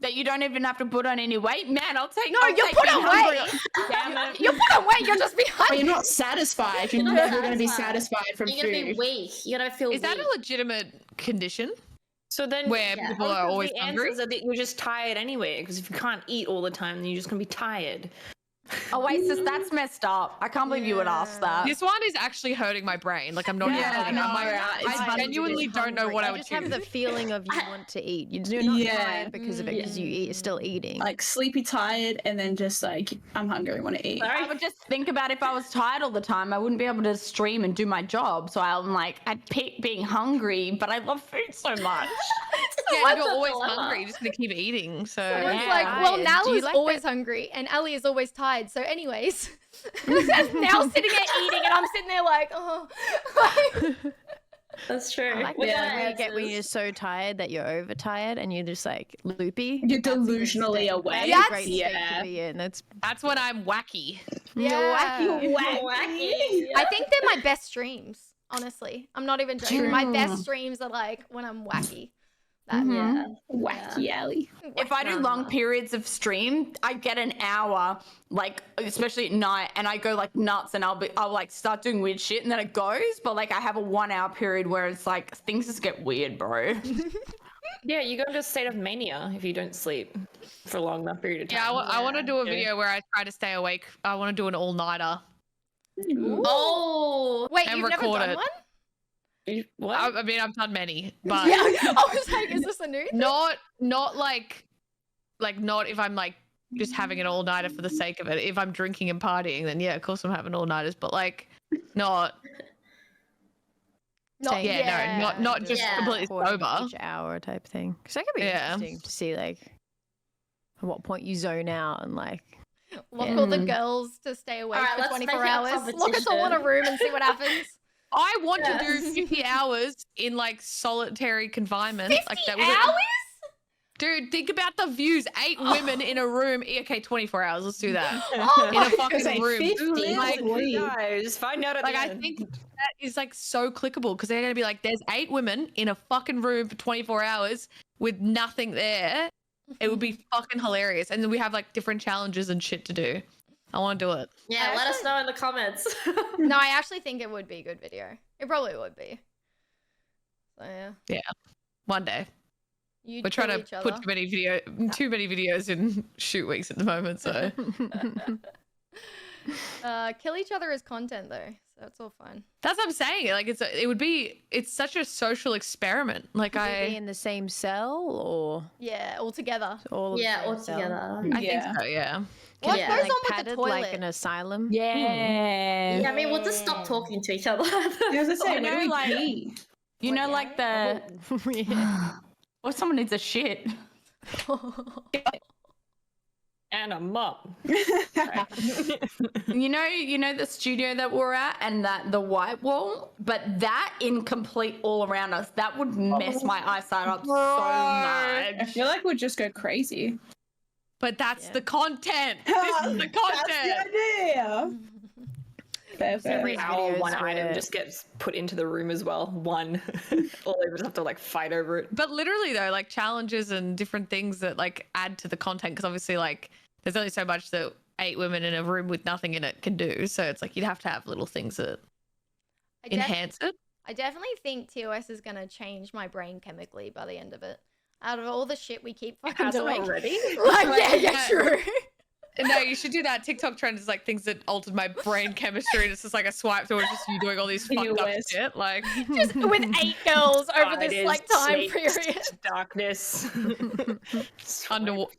that you don't even have to put on any weight? Man, I'll take. No, I'll you take put being on hungry. weight. Damn it. You put on weight, you'll just be But hungry. you're not satisfied. You're You're never not going to be satisfied. satisfied from You're gonna be food. weak. You're gonna feel Is that weak. a legitimate condition So then, where Yeah. people are always the hungry? answers are that you're just tired anyway. Because if you can't eat all the time, then you're just gonna be tired. Oasis, that's messed up. I can't believe you would ask that. This one is actually hurting my brain. Like I'm not even Yeah, kidding. I'm no, like, it's I fun to genuinely Just don't know hungry. what I You would just have choose. the feeling of you want to eat. You're not Yeah. tired because of it, because you're still eating. Like sleepy, tired, and then just like I'm hungry, want to eat. I would just think about if I was tired all the time, I wouldn't be able to stream and do my job. So I'm like, I'd pick being hungry, but I love food so much. Yeah, What's you're the always dilemma? hungry. You're just gonna keep eating. So It's Yeah. like, well, Tired. Nal Do you is like always that- hungry and Ali is always tired. So anyways, now sitting there eating and I'm sitting there like, oh. That's true. I like With the our feeling you get when answers. you're so tired that you're overtired and you're just like loopy. You're That's a good delusionally state. awake. That's a great state Yeah. to be in. That's that's when I'm wacky. Yeah. Wacky. I think they're my best streams, honestly. I'm not even joking. My best streams are like when I'm wacky. That, Yeah. Wacky alley. If I do long periods of stream, I get an hour, like especially at night, and I go like nuts, and I'll like start doing weird shit, and then it goes. But like I have a 1 hour period where it's like things just get weird, bro. Yeah, you go into a state of mania if you don't sleep for a long enough period of time. Yeah, I want to do a video where I try to stay awake. I want to do an all-nighter. Oh. Wait, And you've never record done it. one? What? I mean, I've done many, but Yeah, I was like, is this a new thing? not like not if I'm like just having an all-nighter for the sake of it. If I'm drinking and partying, then yeah, of course I'm having all-nighters. But like, not Not yeah, yet. no, not just Yeah. completely recording sober. each hour type thing. Because that could be Yeah. interesting to see like at what point you zone out and like Lock all the girls to stay awake Alright, for let's 24 make it a hours. Lock us all in a competition. room and see what happens. I want to do Yes. 50 hours in like solitary confinement. 50 like hours? Dude, think about the views. 8 women in a room. Okay, 24 hours. Let's do that. Oh In a my fucking say room. 50. Like, Guys, find out at like the I end. think that is like so clickable because they're gonna be like, there's 8 women in a fucking room for 24 hours with nothing there. It would be fucking hilarious. And then we have like different challenges and shit to do. I want to do it. Yeah, let us know in the comments. No, I actually think it would be a good video. It probably would be. So yeah. One day. You We're trying kill to each put other. too many videos in shoot weeks at the moment. So Kill each other as content though, so it's all fine. that's what I'm saying. Like it's such a social experiment. Like Would you be I in the same cell or Yeah, all together. all of the Yeah, same all cell? together. think so, yeah. What Yeah. goes Like on with the padded toilet? like an asylum. Yeah. Yeah, I mean, we'll just stop talking to each other. I was gonna say, I where do know, we like- pee? You know, like the Yeah. or someone needs a shit. And a mop. You know the studio that we're at and that the white wall, but that incomplete all around us, that would mess my eyesight up so I much. feel like we'd just go crazy. But that's Yeah. the content. This is the content. That's the idea. Fair, fair. Every hour, videos one item where- just gets put into the room as well. One. All they just have to like fight over it. But literally though, like challenges and different things that like add to the content because obviously like there's only so much that 8 women in a room with nothing in it can do. So it's like you'd have to have little things that enhance it. I definitely think TOS is gonna change my brain chemically by the end of it. Out of all the shit we keep fucking Has it doing. already? Like, yeah, true. No, you should do that. TikTok trend is like things that altered my brain chemistry. And it's just like a swipe through. It's just you doing all these fucked up US. shit. Like, Just with 8 girls over this Spiders, like time snakes, period. Darkness.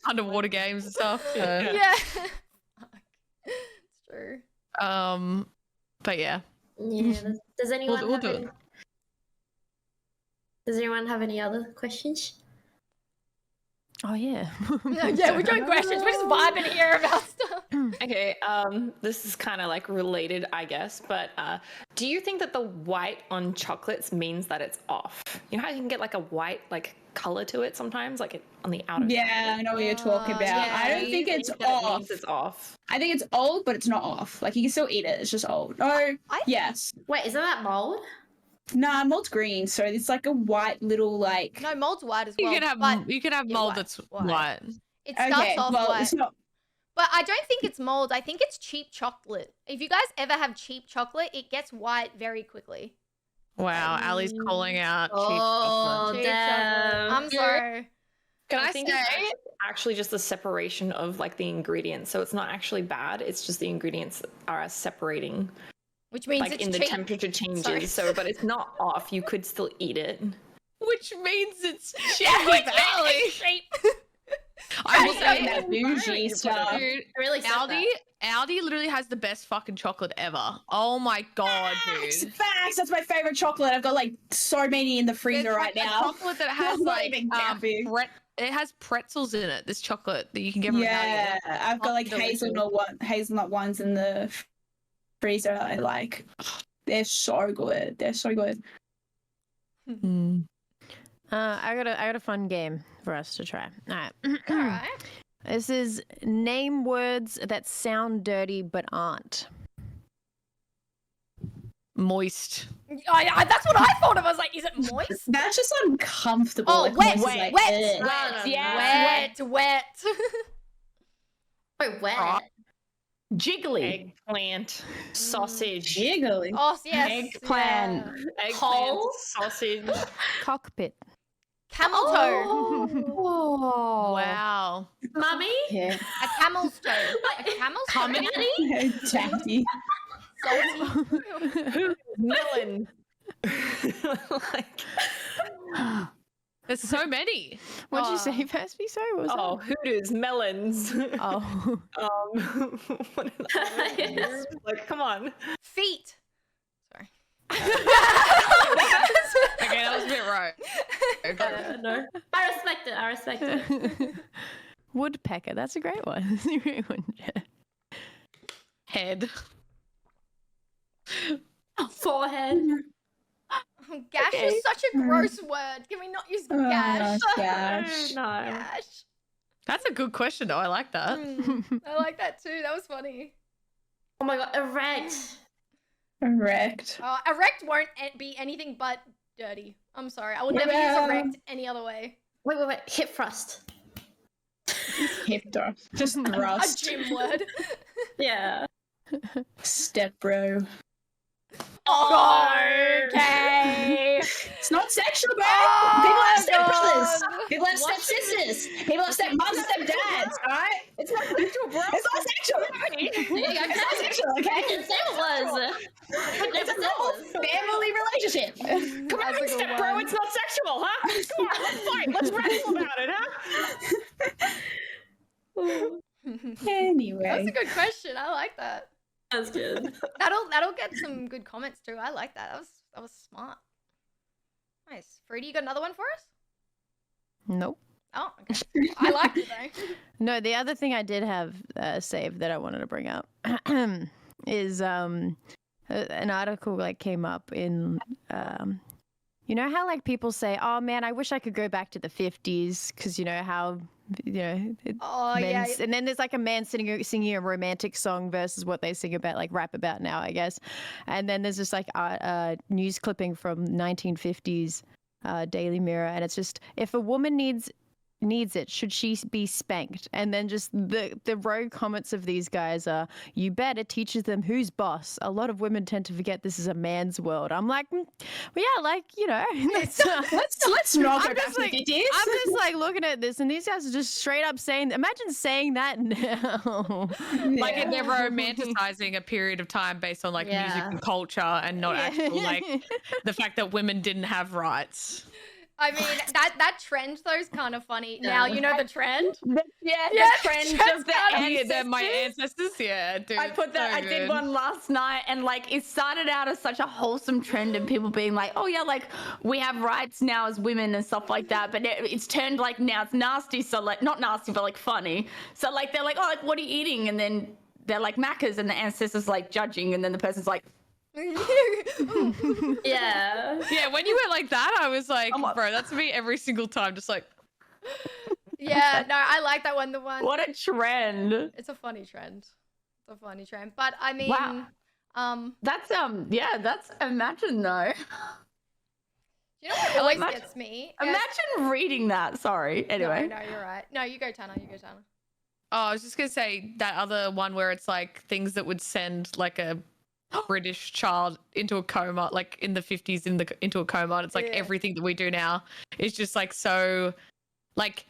underwater games and stuff. So, Yeah. Fuck. It's true. but yeah. Yeah. Does anyone we'll have do any... it. Does anyone have any other questions? Oh yeah. Yeah, we're doing questions. We're just vibing here about stuff. Okay, this is kind of like related, I guess, but do you think that the white on chocolates means that it's off? You know how you can get like a white like color to it sometimes, like on the outer Yeah, I know what you're talking about. Yeah, I don't Do think you it's that it off. means it's off. I think it's old, but it's not off. Like you can still eat it. It's just old. Oh, yes. Wait, isn't that mold? Nah, mold's green, so it's like a white little like. No, mold's white as well. You can have yeah, mold white, that's white. white. It starts Okay, off well, white. it's not. But I don't think it's mold. I think it's cheap chocolate. If you guys ever have cheap chocolate, it gets white very quickly. Wow, Ali's calling out cheap Oh, chocolate. Cheap chocolate. damn. I'm sorry. Can I think say it's actually just the separation of like the ingredients? So it's not actually bad. It's just the ingredients are separating, Which means like it's in the cheap. temperature changes. Sorry. So, but it's not off. You could still eat it. Which means it's cheap, Which means Ali. it's cheap. I will Saying say, that bougie stuff. dude, Really said Aldi literally has the best fucking chocolate ever. Oh my god, dude. Facts. That's my favorite chocolate. I've got like so many in the freezer There's right like a now. chocolate that has I'm not like even capping. it has pretzels in it. This chocolate that you can get from Yeah, Aldi. I've got like Delicious. hazelnut ones in the freezer. I like. They're so good. They're so good. I got a fun game for us to try. All right. All right. This is name words that sound dirty but aren't. Moist. That's what I thought of. I was like, is it moist? That's just uncomfortable. Oh, like, wet, moist is wet, like, wet, ugh. Yes, Wet. Wait, wet. Jiggly. Eggplant, sausage, Jiggly. Oh, yes. Eggplant. eggplant, Hole? sausage. Cockpit. Camel toe. Oh. Wow. Mummy? Yeah. A camel's toe. A camel's toe. Daddy. Salty. Melon. Like, There's so many. What'd you say, Percy? Sorry, what was oh, hooters, melons. that? Oh. What are those? Like, come on. Feet. Sorry. Okay, that was a bit right. No. I respect it. Woodpecker. That's a great one. That's a great one. Head. Forehead. Gash is such a gross word. Can we not use gash? Gosh. No. Gash. That's a good question though. I like that. I like that too. That was funny. Oh my god, erect. Erect. Erect won't be anything but dirty. I'm sorry. I would never use Yeah. erect any other way. Wait. Hip thrust. Hip thrust. Just A thrust. gym word. Yeah. Step bro. Okay. It's not sexual, bro. Oh, People have step God. brothers. People have step sisters. People have step moms, step dads. All right. It's not sexual, bro. It's not sexual. It's not sexual, okay? Didn't say it was. It's a normal family relationship. Come on, That's a good step bro. one. It's not sexual, huh? Come on, let's fight. Let's wrestle about it, huh? Anyway. That's a good question. I like that. That's good. That'll get some good comments too. I like that. That was smart. Nice. Fruity, you got another one for us? Nope. Oh, okay. I liked it though. No, the other thing I did have saved that I wanted to bring up is an article like came up in you know how like people say, oh man, I wish I could go back to the 50s because you know how Oh yeah. and then there's like a man singing a romantic song versus what they sing about, like rap about now, I guess. And then there's this like news clipping from 1950s Daily Mirror, and it's just, if a woman needs it, should she be spanked? And then just the rogue comments of these guys are, you bet, it teaches them who's boss. A lot of women tend to forget this is a man's world. I'm like, well, yeah, like, you know, Let's not go I'm back just to like, the 50s. I'm just like looking at this, and these guys are just straight up saying, imagine saying that now. Like they're romanticizing a period of time based on like music and culture and not actual like the fact that women didn't have rights. I mean, that trend though is kind of funny. Now you know the trend. Yeah, Yeah, the trend that's of the kind of- Yeah, ancestors. they're my ancestors. Yeah, dude. I put that. so I did good. one last night, and like it started out as such a wholesome trend, and people being like, "Oh yeah, like we have rights now as women and stuff like that." But it's turned like now it's nasty. So like not nasty, but like funny. So like they're like, "Oh, like what are you eating?" And then they're like Macca's, and the ancestors like judging, and then the person's like, Yeah. Yeah, when you went like that, I was like, bro, that's me every single time. Just like, Yeah, no, I like that one. The one. "What a trend!" It's a funny trend. It's a funny trend. But I mean, Wow. That's imagine though. you know what always gets me? Imagine reading that. Sorry. Anyway. No, you're right. No, you go, Tanner. You go, Tanner. Oh, I was just gonna say that other one where it's like things that would send like a British child into a coma, like in the 50s, into a coma. And it's like everything that we do now is just like so, like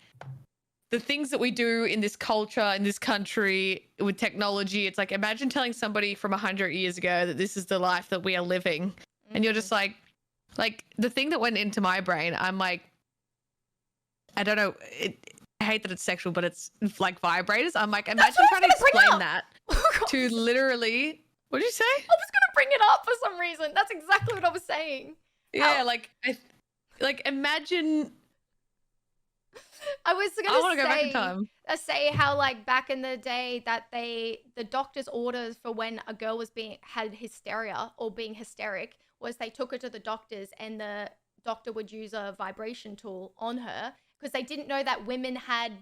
the things that we do in this culture, in this country, with technology. It's like imagine telling somebody from 100 years ago that this is the life that we are living, and you're just like the thing that went into my brain. I'm like, I don't know. I hate that it's sexual, but it's like vibrators. I'm like, imagine trying to explain that to literally. What did you say? I was gonna bring it up for some reason. That's exactly what I was saying. Yeah, like imagine. I was I gonna want to go back in time. say how like back in the day that the doctor's orders for when a girl was had hysteria or being hysteric was they took her to the doctors and the doctor would use a vibration tool on her because they didn't know that women had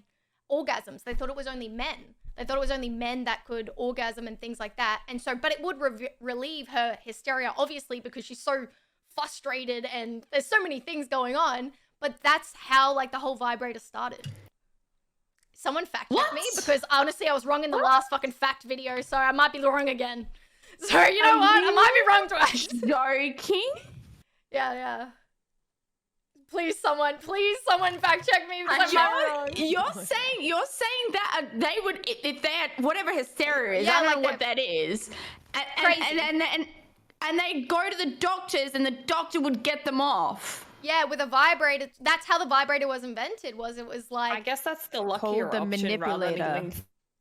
orgasms. They thought it was only men. They thought it was only men that could orgasm and things like that. And so, but it would relieve her hysteria, obviously, because she's so frustrated and there's so many things going on. But that's how like the whole vibrator started. Someone fact check me because honestly, I was wrong in the last fucking fact video, so I might be wrong again. So you know what? I might be wrong twice. Joking? Yeah. Please, someone fact check me because I'm wrong. You're saying that they would if they had whatever hysteria is. Yeah, I don't like know what that is. And they go to the doctors and the doctor would get them off. Yeah, with a vibrator. That's how the vibrator was invented. It was like I guess that's the luckier the option rather than manipulator. getting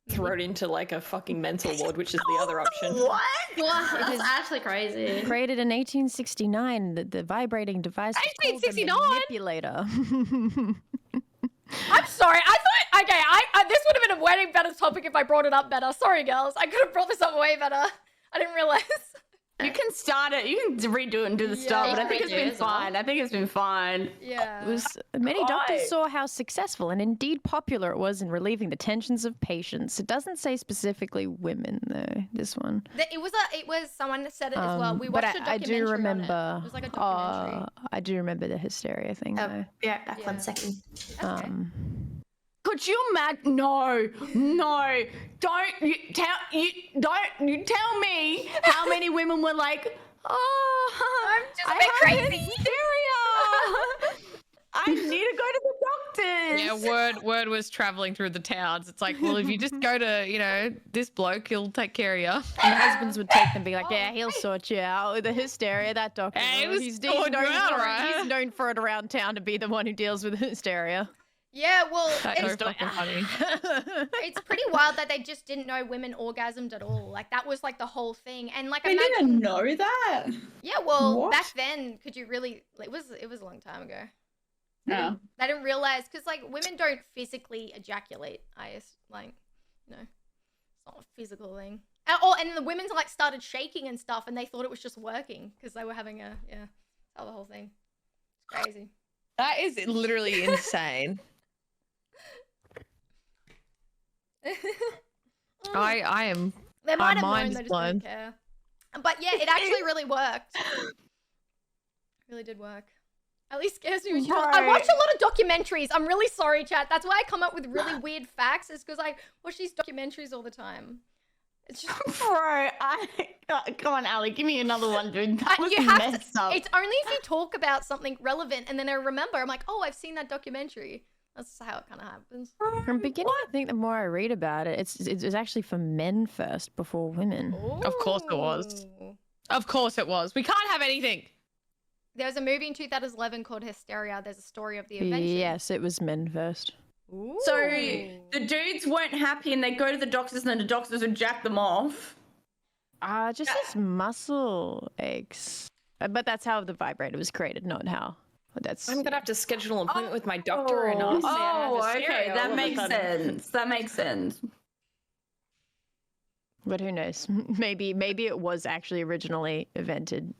thrown into like a fucking mental ward, which is the other option. What? Wow, that's actually crazy. Created in 1869, the vibrating device was called the 1869? manipulator. I'm sorry. I thought I this would have been a way better topic if I brought it up better. Sorry, girls. I could have brought this up way better. I didn't realize. You can start it. You can redo it and do the stuff, but I think it's been fine. I think it's been fine. Yeah. Many doctors saw how successful and indeed popular it was in relieving the tensions of patients. It doesn't say specifically women though. This one. It was someone that said it as well. We But watched a I documentary do on remember. it. It was like a documentary. I do remember the hysteria thing. Though. Yeah, back 1 second. Okay. Could you imagine? No. Don't you tell me how many women were like, I'm just a I bit have crazy. hysteria. I need to go to the doctors. Yeah, word was traveling through the towns. It's like, well, if you just go to, this bloke, he'll take care of you. And husbands would take them and be like, yeah, he'll sort you out with the hysteria. That doctor. Hey, will. he's sorting you out, right? He's known for it around town to be the one who deals with hysteria. Yeah, well, That's so it's, fucking funny. it's pretty wild that they just didn't know women orgasmed at all. Like that was like the whole thing. And like They imagine, didn't know that. yeah, well, What? back then, could you really? It was a long time ago. No. They didn't realize because like women don't physically ejaculate. It's not a physical thing. And the women like started shaking and stuff, and they thought it was just working because they were having the whole thing. It's crazy. That is literally insane. I am. They might have known, mind's they just blown. didn't care. But yeah, it actually really worked. It really did work. At least scares me. I watch a lot of documentaries. I'm really sorry, chat. That's why I come up with really weird facts. Is because I watch these documentaries all the time. It's just Bro, come on, Ali, give me another one, dude. That was you have messed to. up. It's only if you talk about something relevant and then I remember. I'm like, oh, I've seen that documentary. That's how it kind of happens. From beginning, I think the more I read about it, it's actually for men first before women. Of course it was. Of course it was. We can't have anything. There was a movie in 2011 called Hysteria. There's a story of the invention. Yes, it was men first. Ooh. So the dudes weren't happy and they go to the doctors and then the doctors would jack them off. Just as muscle aches. But that's how the vibrator was created, not how. That's. I'm gonna have to schedule an appointment with my doctor and ask. Okay, that makes sense. That makes sense. But who knows? Maybe it was actually originally invented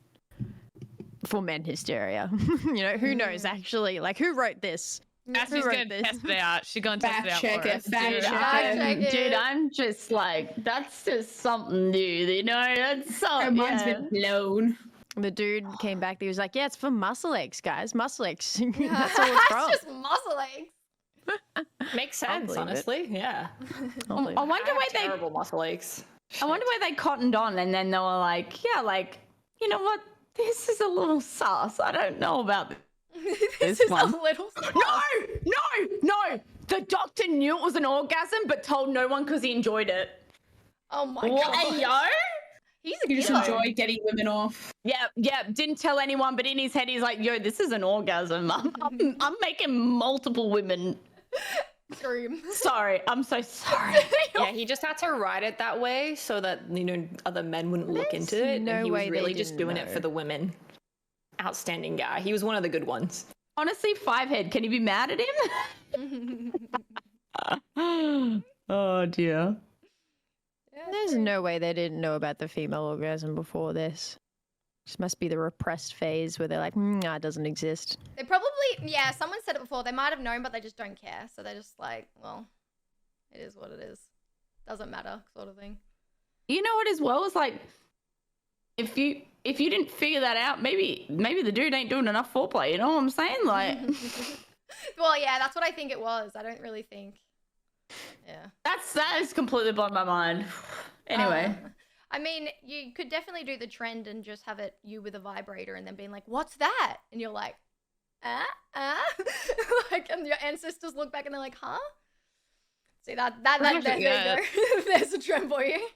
for men hysteria. Who knows actually? Like, who wrote this? Ashley's wrote gonna this? test it out. She's gonna test Fact it out check for it, us. fact Dude, check it. Dude, I'm just like, that's just something new, you know? That's so, Her mind's yeah. been blown. The dude came back. He was like, "Yeah, it's for muscle aches, guys. Muscle aches. That's all it's It's from." just muscle aches. Makes I'll sense, believe it. honestly. Yeah. I'll believe I it. wonder I where have they terrible muscle aches. I wonder where they cottoned on, and then they were like, yeah, like, you know what? This is a little sus. I don't know about this. This is one. a little. No! The doctor knew it was an orgasm, but told no one because he enjoyed it. Oh my What? god. Yo? He's a You just killer. enjoy getting women off. Yeah. Didn't tell anyone, but in his head, he's like, yo, this is an orgasm. I'm making multiple women. Scream. Sorry. I'm so sorry. Yeah, he just had to write it that way so that, you know, other men wouldn't look There's into it. no And he was way they really just didn't doing it know. for the women. Outstanding guy. He was one of the good ones. Honestly, Fivehead, can you be mad at him? Oh, dear. There's no way they didn't know about the female orgasm before this. This must be the repressed phase where they're like, nah, it doesn't exist. They probably, yeah, someone said it before. They might have known, but they just don't care. So they're just like, well, it is what it is. Doesn't matter, sort of thing. You know what as well is like, if you didn't figure that out, maybe the dude ain't doing enough foreplay. You know what I'm saying? Like, Well, yeah, that's what I think it was. I don't really think. Yeah. that is completely blown my mind. Anyway. I mean, you could definitely do the trend and just have it you with a vibrator and then being like, what's that? And you're like, like, and your ancestors look back and they're like, huh? See, there you go. There's a trend for you.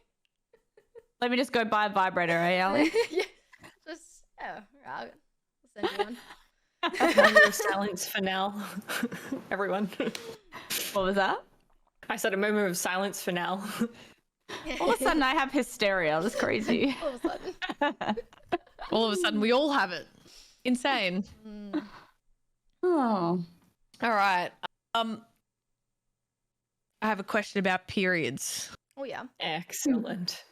Let me just go buy a vibrator, eh, Ali? Yeah. Just, I'll send you one. Moment of silence for Nell. Everyone. What was that? I said a moment of silence for Nell. All of a sudden, I have hysteria. That's crazy. All of a sudden. All of a sudden, we all have it. Insane. Oh. All right. I have a question about periods. Oh, yeah. Excellent.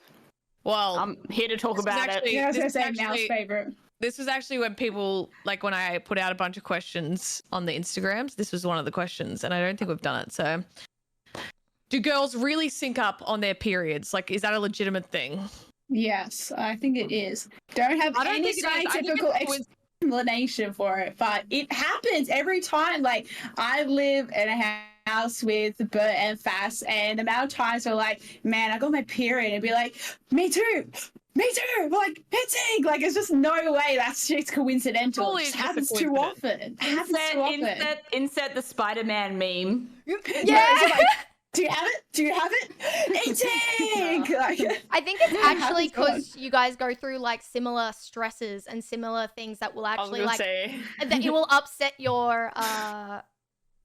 Well, I'm here to talk this is about it. Yeah, I was this gonna is say Mal's favorite. this was actually when people, like when I put out a bunch of questions on the Instagrams, this was one of the questions, and I don't think we've done it. So, do girls really sync up on their periods? Like, is that a legitimate thing? Yes, I think it is. Don't have I don't any think it is. I think scientific it's explanation for it, but it happens every time. Like, I live in a house with Bert and Fass, and the amount of times we're like, man, I got my period, and be like, me too. We're like, petting. Like, it's just no way that's just coincidental. Totally It just just a happens too coincidence. often. It happens too often. Insert the Spider-Man meme. Yeah. It's like, do you have it? Do you have it? Eating! Like, I think it's actually happens a lot. because you guys go through like similar stresses and similar things that will I was actually gonna like say. that it will upset your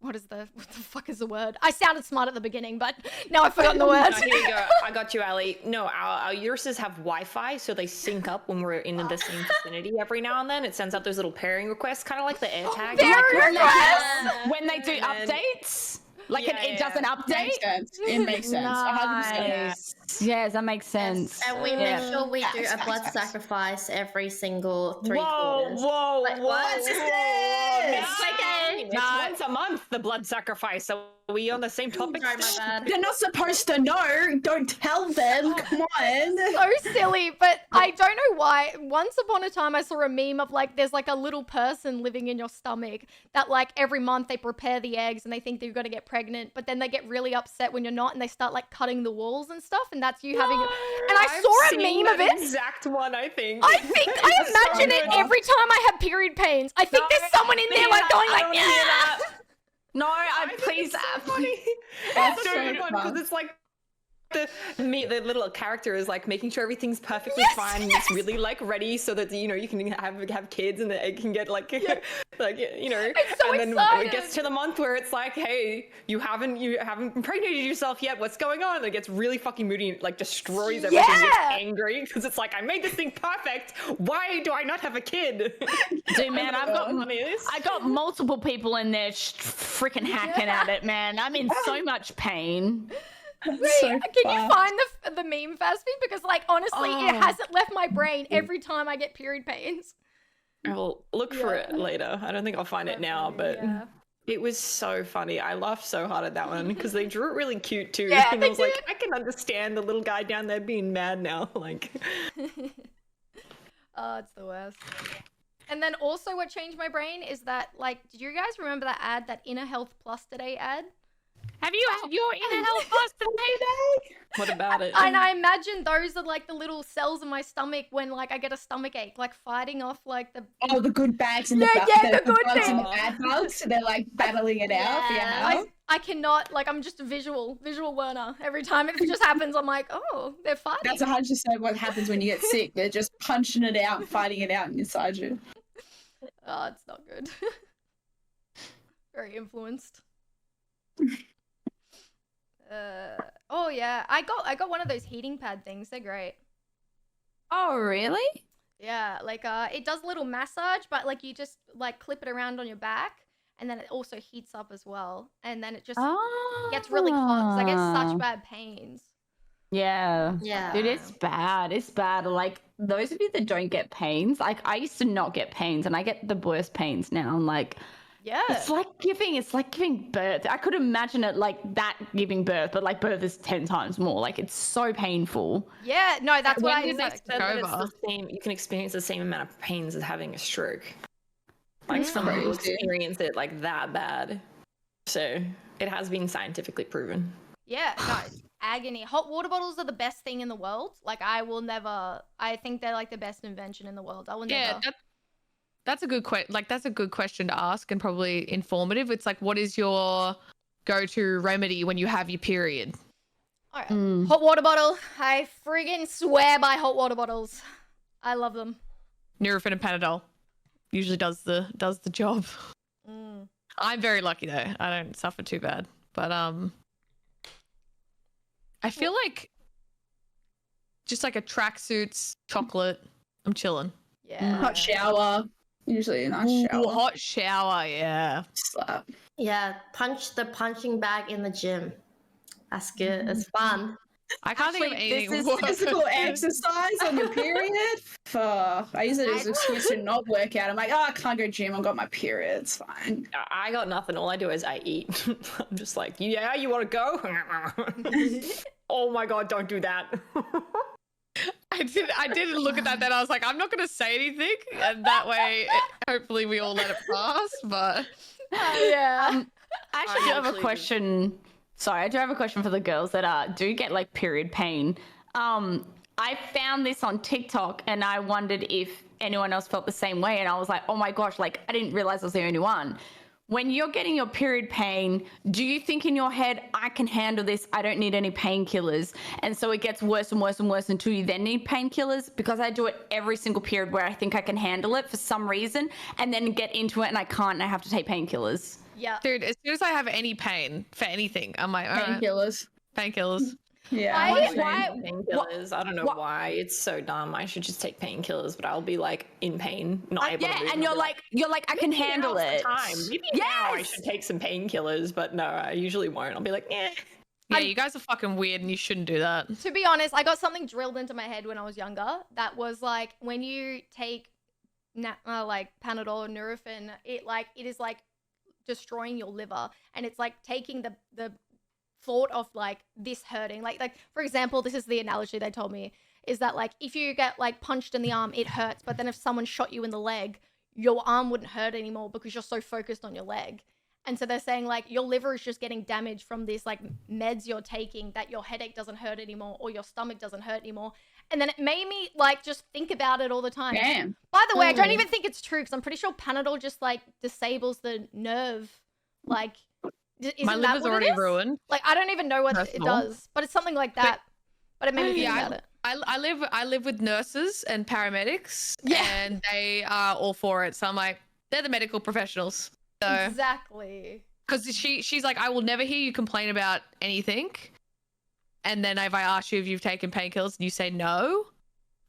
what the fuck is the word? I sounded smart at the beginning, but now I've forgotten the No, words. here you go. I got you, Ali. No, our uteruses have Wi-Fi, so they sync up when we're in the same vicinity every now and then. It sends out those little pairing requests, kind of like the AirTag. Very nice. When they do And then- updates, like Yeah, it does an update. makes sense. It makes sense. 100%. Nice. Yes, that makes sense. And we Yeah. make sure we do a blood Facts. sacrifice every single 3 Whoa, quarters. whoa, Like, whoa. what? What's this? It's okay. It's once a month, the blood sacrifice. Are we on the same topic? Sorry, my bad. They're not supposed to know. Don't tell them. Come on. So silly, but I don't know why. Once upon a time, I saw a meme of like, there's like a little person living in your stomach that like every month they prepare the eggs and they think they're going to get pregnant, but then they get really upset when you're not and they start like cutting the walls and stuff, and that's you having. And I I've saw a seen meme of that it. exact one, I think. I imagine it every time I have period pains. I think there's someone in there like going like, yeah. No, please. That's so so fun fun. because it's like the little character is like making sure everything's perfectly fine and it's really like ready so that you know you can have kids and the egg can get like like you know It's so and then excited. it gets to the month where it's like, hey, you haven't impregnated yourself yet, what's going on? And it gets really fucking moody and like destroys everything. Yeah. Gets angry because it's like, I made this thing perfect, why do I not have a kid? Dude, man, I've got Money is. I got multiple people in there freaking hacking at it, man. I'm in so much pain. Can you find the meme fast feed? Because like honestly, it hasn't left my brain every time I get period pains. I'll look for it later. I don't think I'll find it now, but Yeah. It was so funny. I laughed so hard at that one because they drew it really cute too. Yeah, and they I was like, I can understand the little guy down there being mad now. Like, Oh, it's the worst. And then also what changed my brain is that, like, did you guys remember that ad, that Inner Health Plus Today ad? Have you had your inner health plus today? what about it? And I imagine those are like the little cells in my stomach when like I get a stomach ache, like fighting off like the Oh, the good bags and Yeah, the the good bugs and the things. bad bugs. So they're like battling it out for your health. I cannot, like, I'm just a visual learner. Every time it just happens, I'm like, oh, they're fighting. That's 100% what happens when you get sick. They're just punching it out and fighting it out inside you. Oh, it's not good. Very influenced. Oh yeah, I got one of those heating pad things. They're great. Oh, really? Yeah, like it does a little massage, but like you just like clip it around on your back, and then it also heats up as well, and then it just gets really hot because I get such bad pains. Yeah. Yeah. Dude, it's bad. It's bad. Like, those of you that don't get pains, like, I used to not get pains, and I get the worst pains now. I'm like, Yeah. it's like giving birth. I could imagine it like that, giving birth, but like birth is 10 times more. Like, it's so painful. Yeah, no, that's what When I did they expect. start- Said that it's over. the same. You can experience the same amount of pains as having a stroke. Like Mm. some people Crazy. experience it like that bad. So it has been scientifically proven. Yeah, no, it's agony. Hot water bottles are the best thing in the world. Like, I think they're like the best invention in the world. I will never. Yeah, that's a good that's a good question to ask and probably informative. It's like, what is your go-to remedy when you have your period? All right. Mm. Hot water bottle. I friggin' swear by hot water bottles. I love them. Nurofen and Panadol usually does the job. Mm. I'm very lucky though. I don't suffer too bad. But I feel like just like a tracksuits, chocolate, I'm chilling. Yeah. Hot shower. Usually a nice Ooh, shower. hot shower, yeah. Slap. Yeah, the punching bag in the gym. That's good. It's fun. I can't think of Actually, anything this is worse. Physical exercise on your period. Fuck. I use it as an excuse to not work out. I'm like, oh, I can't go gym. I've got my period. It's fine. I got nothing. All I do is I eat. I'm just like, yeah, you want to go? Oh my god, don't do that. I didn't look at that then. I was like, I'm not going to say anything. And that way, hopefully we all let it pass. But Yeah. I actually do have a usually do. question. Sorry, I do have a question for the girls that do get like period pain. I found this on TikTok and I wondered if anyone else felt the same way. And I was like, oh my gosh, like I didn't realize I was the only one. When you're getting your period pain, do you think in your head, I can handle this, I don't need any painkillers? And so it gets worse and worse and worse until you then need painkillers? Because I do it every single period where I think I can handle it for some reason and then get into it and I can't and I have to take painkillers. Yeah. dude, as soon as I have any pain for anything, I'm like, all right, Painkillers. painkillers. Yeah. Painkillers. I don't know why. It's so dumb. I should just take painkillers, but I'll be like in pain, not able to Yeah, move. and you're like, I can handle now's the it. time. Maybe now I Yes! should take some painkillers, but no, I usually won't. I'll be like, eh. Yeah, you guys are fucking weird and you shouldn't do that. To be honest, I got something drilled into my head when I was younger. That was like, when you take like Panadol or Nurofen, it is like destroying your liver, and it's like taking the thought of like this hurting. Like for example, this is the analogy they told me, is that like if you get like punched in the arm, it hurts, but then if someone shot you in the leg, your arm wouldn't hurt anymore because you're so focused on your leg. And so they're saying like your liver is just getting damaged from this like meds you're taking, that your headache doesn't hurt anymore or your stomach doesn't hurt anymore. And then it made me like just think about it all the time. Damn. By the way, I don't even think it's true because I'm pretty sure Panadol just like disables the nerve. Like, isn't My that liver's what it already is? ruined. Like, I don't even know what it Personal. does, but it's something like that. But it made me think Yeah, about it. I live with nurses and paramedics, Yeah. and they are all for it. So I'm like, they're the medical professionals. So Exactly. because she's like, I will never hear you complain about anything. And then if I ask you if you've taken painkillers and you say no,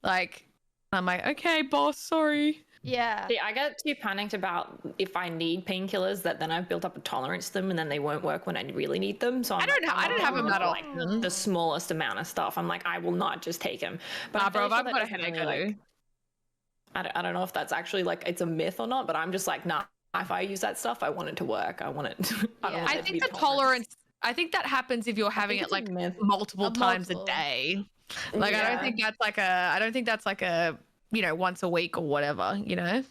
like, I'm like, okay, boss, sorry. Yeah. See, I get too panicked about if I need painkillers that then I've built up a tolerance to them and then they won't work when I really need them. So I don't have them that like often. the smallest amount of stuff. I'm like, I will not just take them. But Nah, I'm bro, fairly if sure I've that got a doesn't headache, really, I do. I don't know if that's actually like it's a myth or not, but I'm just like, nah, if I use that stuff, I want it to work. I want it. I, don't Yeah. want I there to think be the tolerance. I think that happens if you're having think it it's a like myth. multiple times multiple. a day. Like I don't Yeah. think that's like a. I don't think that's like a once a week or whatever. Yeah.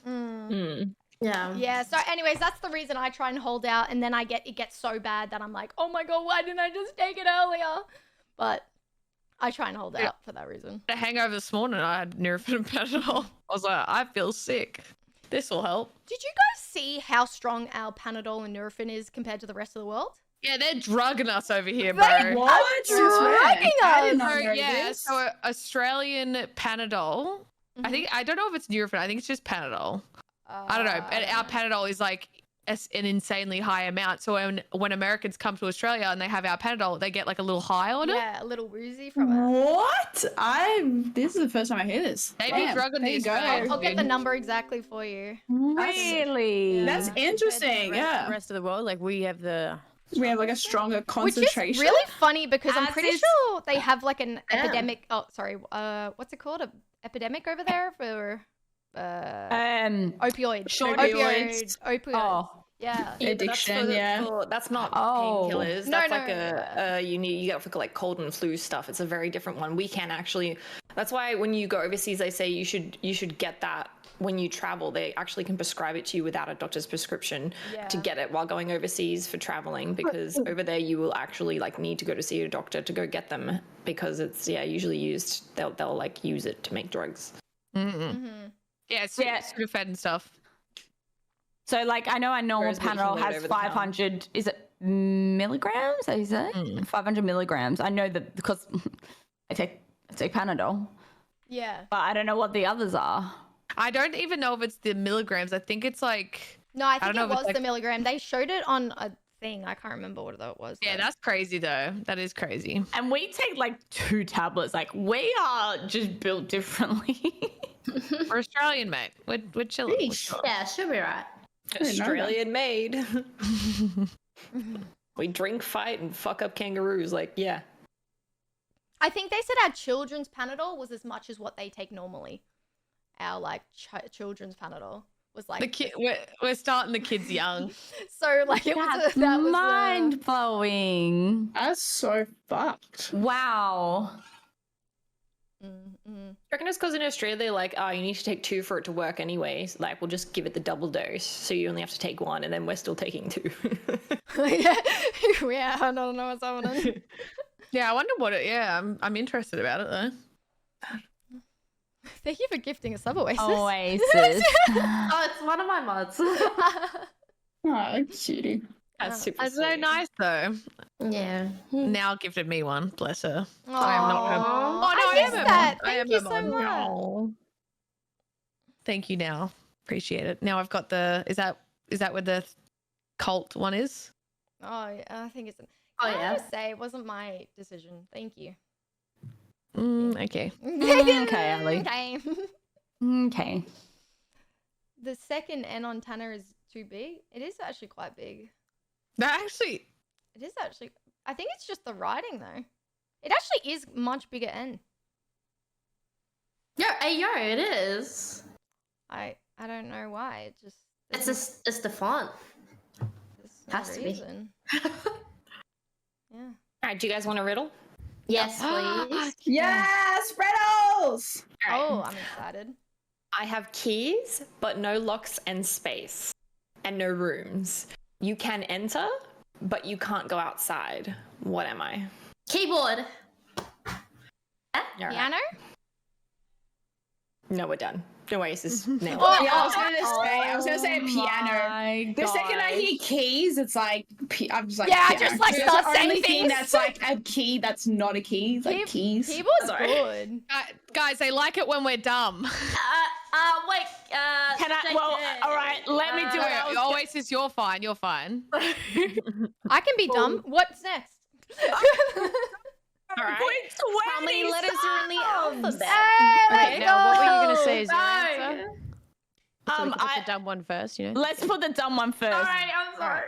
Yeah. So, anyways, that's the reason I try and hold out, and then it gets so bad that I'm like, oh my god, why didn't I just take it earlier? But I try and hold out for that reason. A hangover this morning, I had Nurofen and Panadol. I was like, I feel sick. This will help. Did you guys see how strong our Panadol and Nurofen is compared to the rest of the world? Yeah, they're drugging us over here, They bro. What? drugging I did us. not So, know yeah, this. so Australian Panadol. I don't know if it's Nurofen. I think it's just Panadol. I don't know. And our Panadol is like an insanely high amount. So when Americans come to Australia and they have our Panadol, they get like a little high on it. Yeah, a little woozy from it. What? This is the first time I hear this. They be Damn, drugging there you these go. guys. I'll get the number exactly for you. Really? That's Yeah. interesting. The Yeah, rest of the world, like we have the. we have like a stronger Which concentration. is really funny because I'm As pretty is- sure they have like an Yeah. epidemic. Oh, sorry. What's it called? A epidemic over there for opioid. Opioids. Opioid. Oh. Yeah. Yeah, but that's Addiction, that's not Oh. painkillers. No, That's no, like you get for like cold and flu stuff. It's a very different one. We can actually. That's why when you go overseas, they say you should get that when you travel. They actually can prescribe it to you without a doctor's prescription to Yeah. get it while going overseas for traveling, because over there you will actually like need to go to see a doctor to go get them, because it's usually used. They'll like use it to make drugs. Mm-hmm. Yeah, it's Yeah. Sudafed and stuff. So, like, I know our normal Whereas we can Panadol get it has over the counter. 500. Is it milligrams? Is it 500 milligrams? I know that because I take Panadol, Yeah. but I don't know what the others are. I don't even know if it's the milligrams. I think it's like. No, I think don't know it if it's was like- the milligram. They showed it on a thing. I can't remember what it was. Yeah, though. that's crazy though. That is crazy. And we take like 2 tablets. Like, we are just built differently. We're Australian, mate. We're chilling. We're Sheesh. chilling. Yeah, she'll be right. didn't know that. Australian made. We drink, fight, and fuck up kangaroos. Like, yeah. I think they said our children's Panadol was as much as what they take normally. Our like children's Panadol was like The kid, we're starting the kids young. so like it was That's that was mind blowing. That's so fucked. Wow. I reckon it's because in Australia they're like, oh, you need to take 2 for it to work anyway. So, like, we'll just give it the double dose, so you only have to take 1, and then we're still taking 2. yeah, I don't know what's happening. Yeah, I wonder what it. Yeah, I'm interested about it though. Thank you for gifting a sub Oasis. Oasis. Oh, it's one of my mods. Oh, cutie. That's super That's so sweet. nice though. Yeah. Now gifted me one. Bless her. Aw. I am not her. Oh, no, I am missed her that. mom. I Thank am you her so mom. much. Aw. Thank you. Now appreciate it. Now I've got the. Is that where the cult one is? Oh, yeah, I think it's. Oh, Can I yeah. just say it wasn't my decision. Thank you. Okay. Okay, Ali. Okay. Okay. The second N on Tanner is too big. It is actually quite big. That actually. It is actually. I think it's just the writing though. It actually is much bigger N. Yo, it is. I don't know why. It just. It's the font. There's no has to be. reason. Yeah. All right, do you guys want a riddle? Yes, please. Yes, Riddles! Oh, I'm excited. I have keys, but no locks and space, and no rooms. You can enter, but you can't go outside. What am I? Keyboard. All right. Piano? No, we're done. No Oasis. Nailed Oh, it. Yeah, I was gonna say a piano. My The second I hear keys, it's like I'm just like Yeah, I piano. just, like, It's start the saying only thing things. that's like a key that's not a key. It's like keys. Keyboard's Sorry. good. Guys, they like it when we're dumb. Wait. Can I? Well, all right. Let me do it. Oasis, you're fine. You're fine. I can be dumb. What's next? All right. How many letters are in the alphabet? Hey, let's Okay, now what were you gonna go. say is your answer? So we can put I- the dumb one first, you know. Let's put the dumb one first. I'm sorry.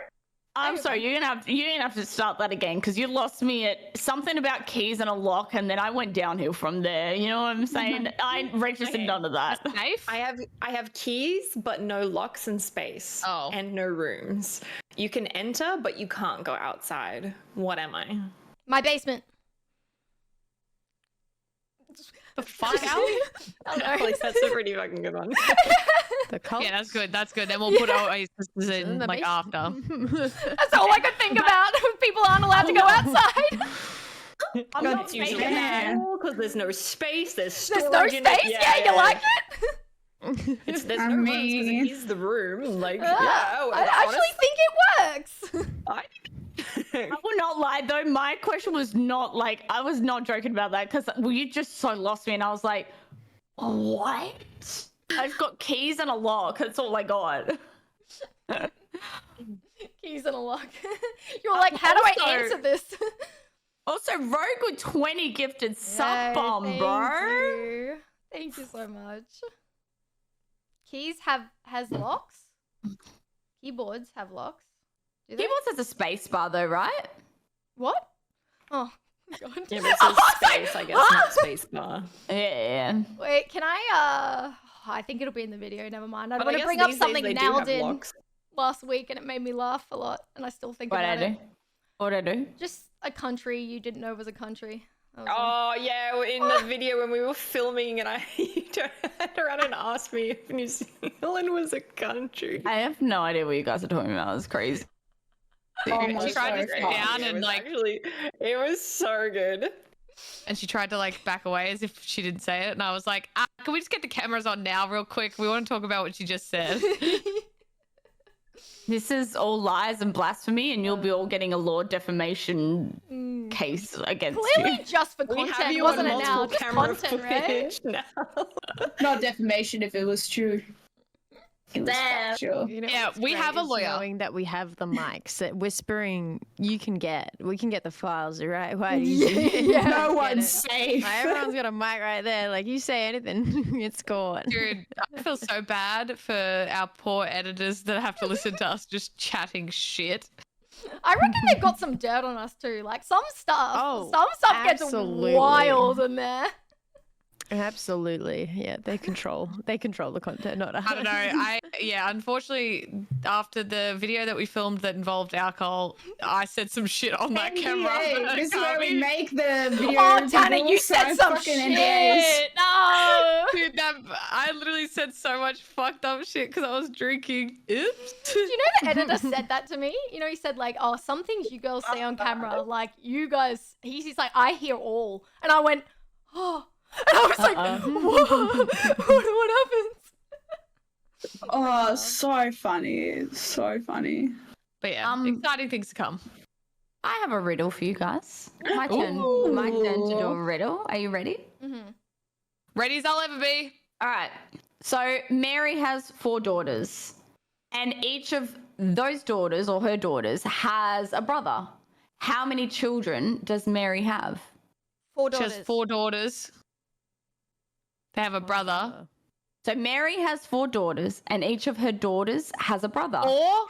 I'm sorry, you're gonna have to start that again because you lost me at something about keys and a lock, and then I went downhill from there. You know what I'm saying? I registered none of that. Safe? I have keys, but no locks and space. Oh. And no rooms. You can enter, but you can't go outside. What am I? My basement. The fuck, Allie? I don't know. Like, that's a pretty fucking good one. The cult. Yeah, that's good. That's good. Then we'll put our sisters in the like base- after. That's all I could think about. People aren't allowed to go outside. I'm not usually because there's no space. There's There's storage no in it. space. Yeah, you like it? There's no I rooms mean- because it is the room. Like, I actually think it works. I will not lie though. My question was not like I was not joking about that because you just so lost me, and I was like, what? I've got keys and a lock. That's all I got. Keys and a lock. You're like, how do I Also- answer this? Also, Rogue with 20 gifted sub Yay, bomb, thank bro. you. Thank you so much. Keys has locks. Keyboards have locks. Do they? Keyboards has a space bar though, right? What? Oh god. Yeah, but it says space, I guess, not space bar. Yeah. Wait, can I I think it'll be in the video, never mind. I But want to guess bring up these days something they do Nell have did locks. last week and it made me laugh a lot and I still think What I about it. do? What I do? Just a country you didn't know was a country. That was all. Oh yeah, in the video when we were filming, and you turned around and asked me if New Zealand was a country. I have no idea what you guys are talking about. It's crazy. Oh She my tried to God. sit down It and was like, actually, it was so good. and she tried to like back away as if she didn't say it, and I was like, can we just get the cameras on now, real quick? We want to talk about what she just said. This is all lies and blasphemy, and you'll be all getting a law defamation case against Clearly you. just for We have content, you on wasn't it now? multiple Just camera content, right? footage now. Not defamation if it was true. It was Damn. factual. You know Yeah, what's we great have a is lawyer. Knowing that we have the mics, that whispering, we can get the files, right? Quite Yeah. easy. Yeah. No Get one's it. safe. Like, everyone's got a mic right there. Like, you say anything, it's gone. Dude, I feel so bad for our poor editors that have to listen to us just chatting shit. I reckon they've got some dirt on us too. Like some stuff Oh, gets absolutely. wild in there. Absolutely. Yeah, they control the content, not us. I don't know. Unfortunately, after the video that we filmed that involved alcohol, I said some shit on that camera. NDA. This is where we Can't make the video. Oh, Tana, people you said sign some fucking shit. NDAs. No. Dude, I literally said so much fucked up shit because I was drinking. Oops. Do you know the editor said that to me? You know, he said like, "Oh, some things you girls say on camera, like you guys." He's like, "I hear all," and I went, "Oh," and I was like, what happens?" Oh, so funny. So funny. But yeah, exciting things to come. I have a riddle for you guys. My turn. My turn to do a riddle. Are you ready? Ready as I'll ever be. All right. So Mary has 4 daughters, and each of those daughters or her daughters has a brother. How many children does Mary have? 4 She daughters. has 4 daughters. They have a brother. So Mary has 4 daughters, and each of her daughters has a brother. Or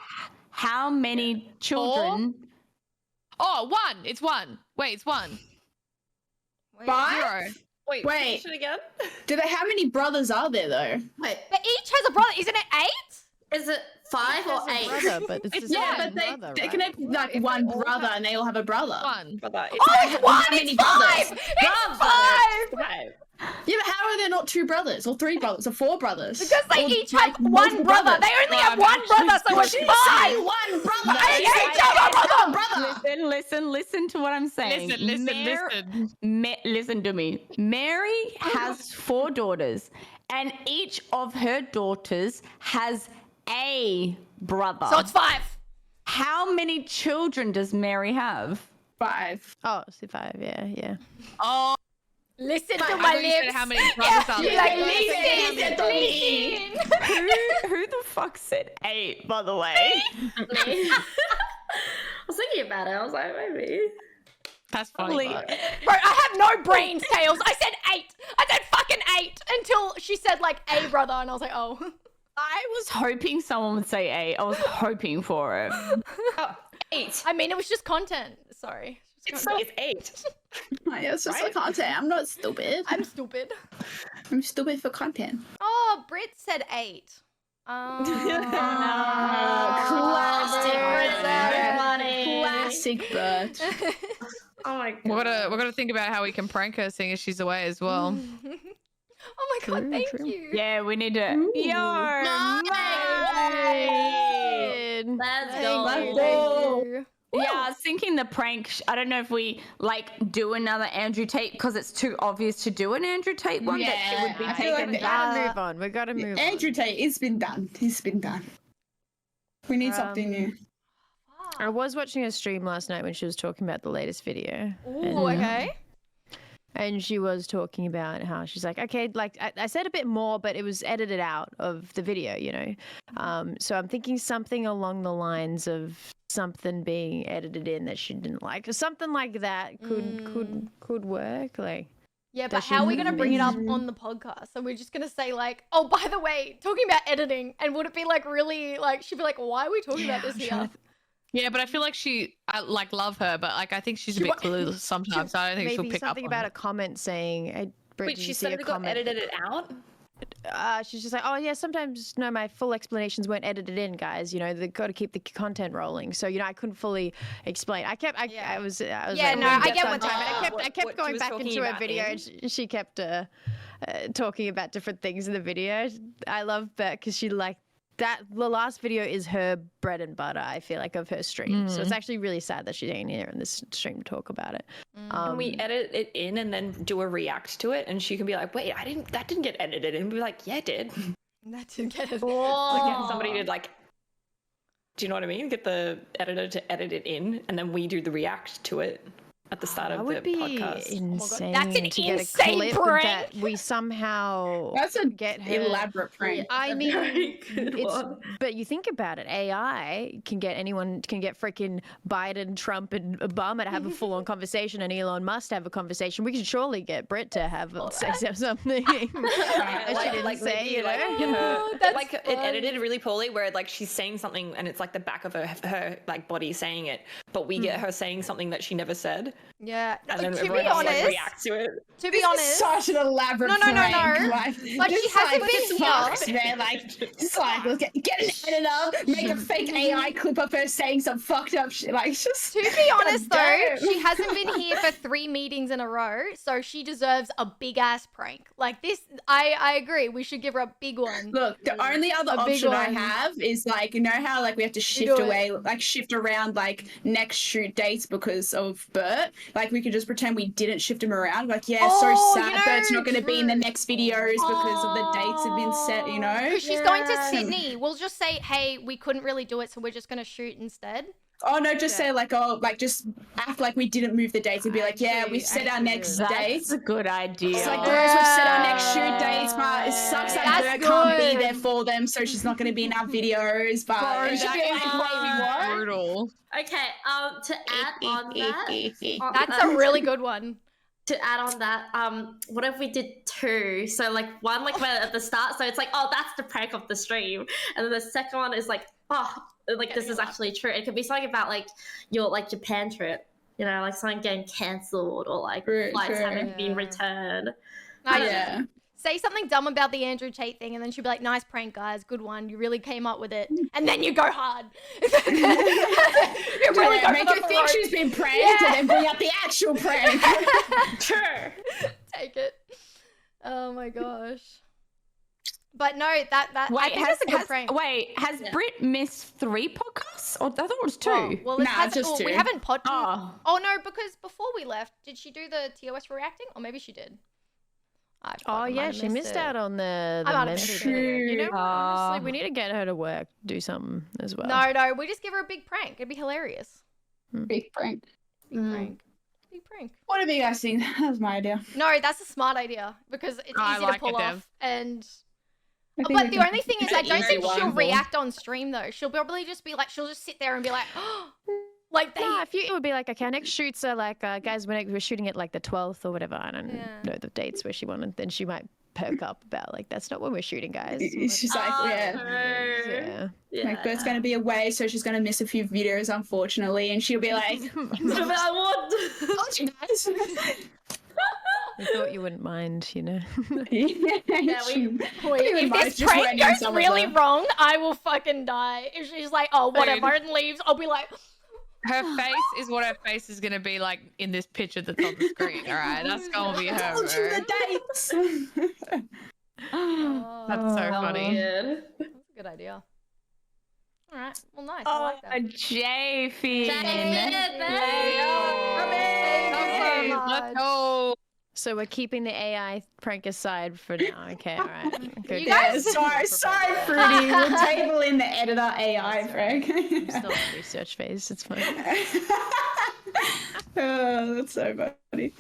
How many children? oh, 1. It's 1. Wait, it's 1. Wait, 0. Wait, Wait. finish it again? How many brothers are there though? Wait, But each has a brother. Isn't it 8? is it 5 or 8? Brother, but it's just Yeah, one but brother, they right? can have like one brother and they all have a brother. 1. Brother, Oh, it's 1. How many It's 5. brothers? It's 5. Five. Yeah, but how are there not 2 brothers or 3 brothers or 4 brothers? Because they Or, each like, have one multiple brother. brothers? They only have I'm one brother, so Well, it's she 5. didn't say one brother. They She said each have a brother. Listen to what I'm saying. Listen. Listen to me. Mary has 4 daughters, and each of her daughters has a brother. So it's 5. How many children does Mary have? 5. Oh, so 5, yeah. Oh, Listen to I my thought you said lips. how many brothers are She's there. like, Listen to listen. Who the fuck said 8, by the way? I was thinking about it. I was like, maybe. That's funny. Bro, I have no brains, Tails. I said 8. I said fucking 8 until she said like a brother, and I was like, oh. I was hoping someone would say 8. I was hoping for it. 8. I mean, it was just content. Sorry. It's 8. Oh, yeah, it's just Right? the content. I'm not stupid. I'm stupid. I'm stupid for content. Oh, Brit said 8. Classic money. Classic Bert. Oh my god. We're gonna think about how we can prank her, seeing as she's away as well. Oh my god, thank you. Yeah, we need to. Yo, mate. Let's Thank go. you, Let's thank go. you. Yeah, I was thinking the prank. I don't know if we like do another Andrew Tate because it's too obvious to do an Andrew Tate one. that it would be I feel like taken the- We gotta back. move on. We gotta move on. Andrew Tate, it's been done. It's been done. We need something new. I was watching a stream last night when she was talking about the latest video. Ooh, okay. And she was talking about how she's like, okay, like I said a bit more, but it was edited out of the video, you know. So I'm thinking something along the lines of something being edited in that she didn't like, or something like that could work. Like, Yeah, but Does she how are we going to bring it up miss- on the podcast? So we're just going to say like, oh, by the way, talking about editing, and would it be like really like, she'd be like, why are we talking about this here? Yeah, but I feel like I like love her, but like I think she's a bit clueless sometimes. So I don't think she'll maybe pick up something on about it. a comment saying, hey, Brit, Wait, did she you see said a it got comment? edited it out? She's just like, oh yeah, sometimes no, my full explanations weren't edited in, guys. You know, they got to keep the content rolling. So you know, I couldn't fully explain. I was Yeah, like, no, "Well, I get get some what time." time. And I What kept she going was back talking into her about video, in- and she kept talking about different things in the video. I love Bert because she like that. The last video is her bread and butter. I feel like of her stream. So it's actually really sad that she ain't here in this stream to talk about it. Can we edit it in and then do a react to it? And she can be like, wait, that didn't get edited. And be like, yeah, it did. That didn't get it. Like, get somebody to like, do you know what I mean? Get the editor to edit it in, and then we do the react to it at the start That of would the be podcast. insane. That's an to get a insane clip prank. that we somehow That's a get her. elaborate prank. I mean, Very good it's one. but you think about it, AI can get freaking Biden, Trump, and Obama to have a full-on conversation, and Elon Musk to have a conversation. We can surely get Brit to have say something that she didn't say, maybe, you know? get her, Oh, that's like it edited really poorly, where like she's saying something and it's like the back of her like body saying it, but we get her saying something that she never said, Yeah. and then To everyone be else, like, honest, reacts to it. to be This honest, is such an elaborate No, no, no, prank. no. Like, But she just hasn't like, been this here. fucks, man. Like, just like, let's get an editor, make a fake AI clip of her saying some fucked up shit. Like, it's just. to be honest though, damn. she hasn't been here for 3 meetings in a row, so she deserves a big ass prank. Like this, I agree. We should give her a big one. Look, the only other A big option I one. have is like, you know how like we have to shift do it. away, like shift around like next shoot dates because of Bert. Like we could just pretend we didn't shift him around. Like, yeah, Oh, so you sad know, Bert's not going to be in the true. next videos because of the dates have been set. You know. Because she's going to Sydney. We'll just say, hey, we couldn't really do it, so we're just going to shoot instead. Oh no, just say like, oh, like just act like we didn't move the dates and be like, yeah, we've set our next dates. That's a good idea. It's like, guys, we've set our next shoot dates, but it sucks that That's Bert can't be good. there for them, so she's not going to be in our videos. But it should be like, wait, what? Brutal. Okay, to add on that, That's a really good one. to add on that, what if we did 2? So like one like at the start, so it's like, oh, that's the prank of the stream, and then the second one is like, oh, like this is actually true. It could be something about like your Japan trip, you know, like something getting cancelled or like True, flights true. having been returned. Yeah. Say something dumb about the Andrew Tate thing, and then she'll be like, nice prank, guys. Good one. You really came up with it. And then you go hard. you really go Make for her the think throat. she's been pranked and then bring up the actual prank. Sure. Take it. Oh my gosh. But no, that I Wait, think that's a good prank. has Brit missed 3 podcasts? Or I thought it was 2. Well, it Nah, has, just we 2. haven't Oh. Oh no, because before we left, did she do the TOS reacting? Or maybe she did. I Oh fucking yeah, might have she missed it. out on the might have member missed video. You know, it. what? honestly, Ah. we need to get her to work, do something as well. No, we just give her a big prank. It'd be hilarious. Big prank. Big prank. Big prank. What do you guys think? That was my idea. No, that's a smart idea because it's I easy like to pull it, Dev. off. And I think but we the can- only thing is, I don't easy think one she'll for- react on stream though. She'll probably just be like, she'll just sit there and be like, like they. Nah, if you, it would be like, okay, our next shoots are like, guys, we're shooting at like the 12th or whatever. I don't Yeah. know the dates where she wanted. Then she might perk up about like that's not what we're shooting, guys. She's like, yeah. Like, Bert's going to be away, so she's going to miss a few videos, unfortunately. And she'll be like, I want. told you guys. I thought you wouldn't mind, you know. If this prank goes really wrong, I will fucking die. If she's like, oh, whatever, and leaves, I'll be like... Her face is what her face is going to be like in this picture that's on the screen, all right? That's going to be her. I told you the dates. That's so funny. That's a good idea. All right. Well, nice. I Oh, like that. J-Fin. Let's go. So we're keeping the AI prank aside for now. Okay, all right. Good. You guys- Sorry, Fruity. We'll table in the editor AI prank. I'm still in the research phase. It's fine. Oh, that's so funny.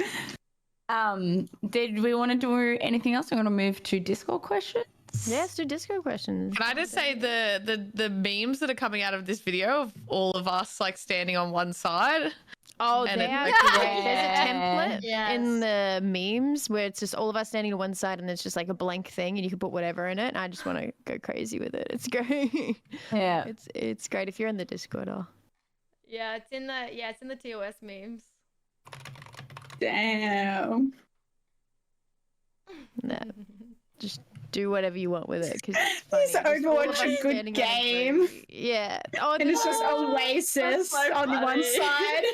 Did we want to do anything else? We want to move to Discord questions? Yeah, let's do Discord questions. Can I just say the memes that are coming out of this video of all of us like standing on one side? Oh, And they it's are like great. great. There's a template Yes. in the memes where it's just all of us standing on one side and it's just like a blank thing and you can put whatever in it. And I just want to go crazy with it. It's great. Yeah. It's great if you're in the Discord. Oh, Yeah, it's in the TOS memes. Damn. no. Just do whatever you want with it because it's This funny. Just all of us Overwatch is a good standing on game. three. Yeah. Oh, And it's just Oasis That's so on one funny. side.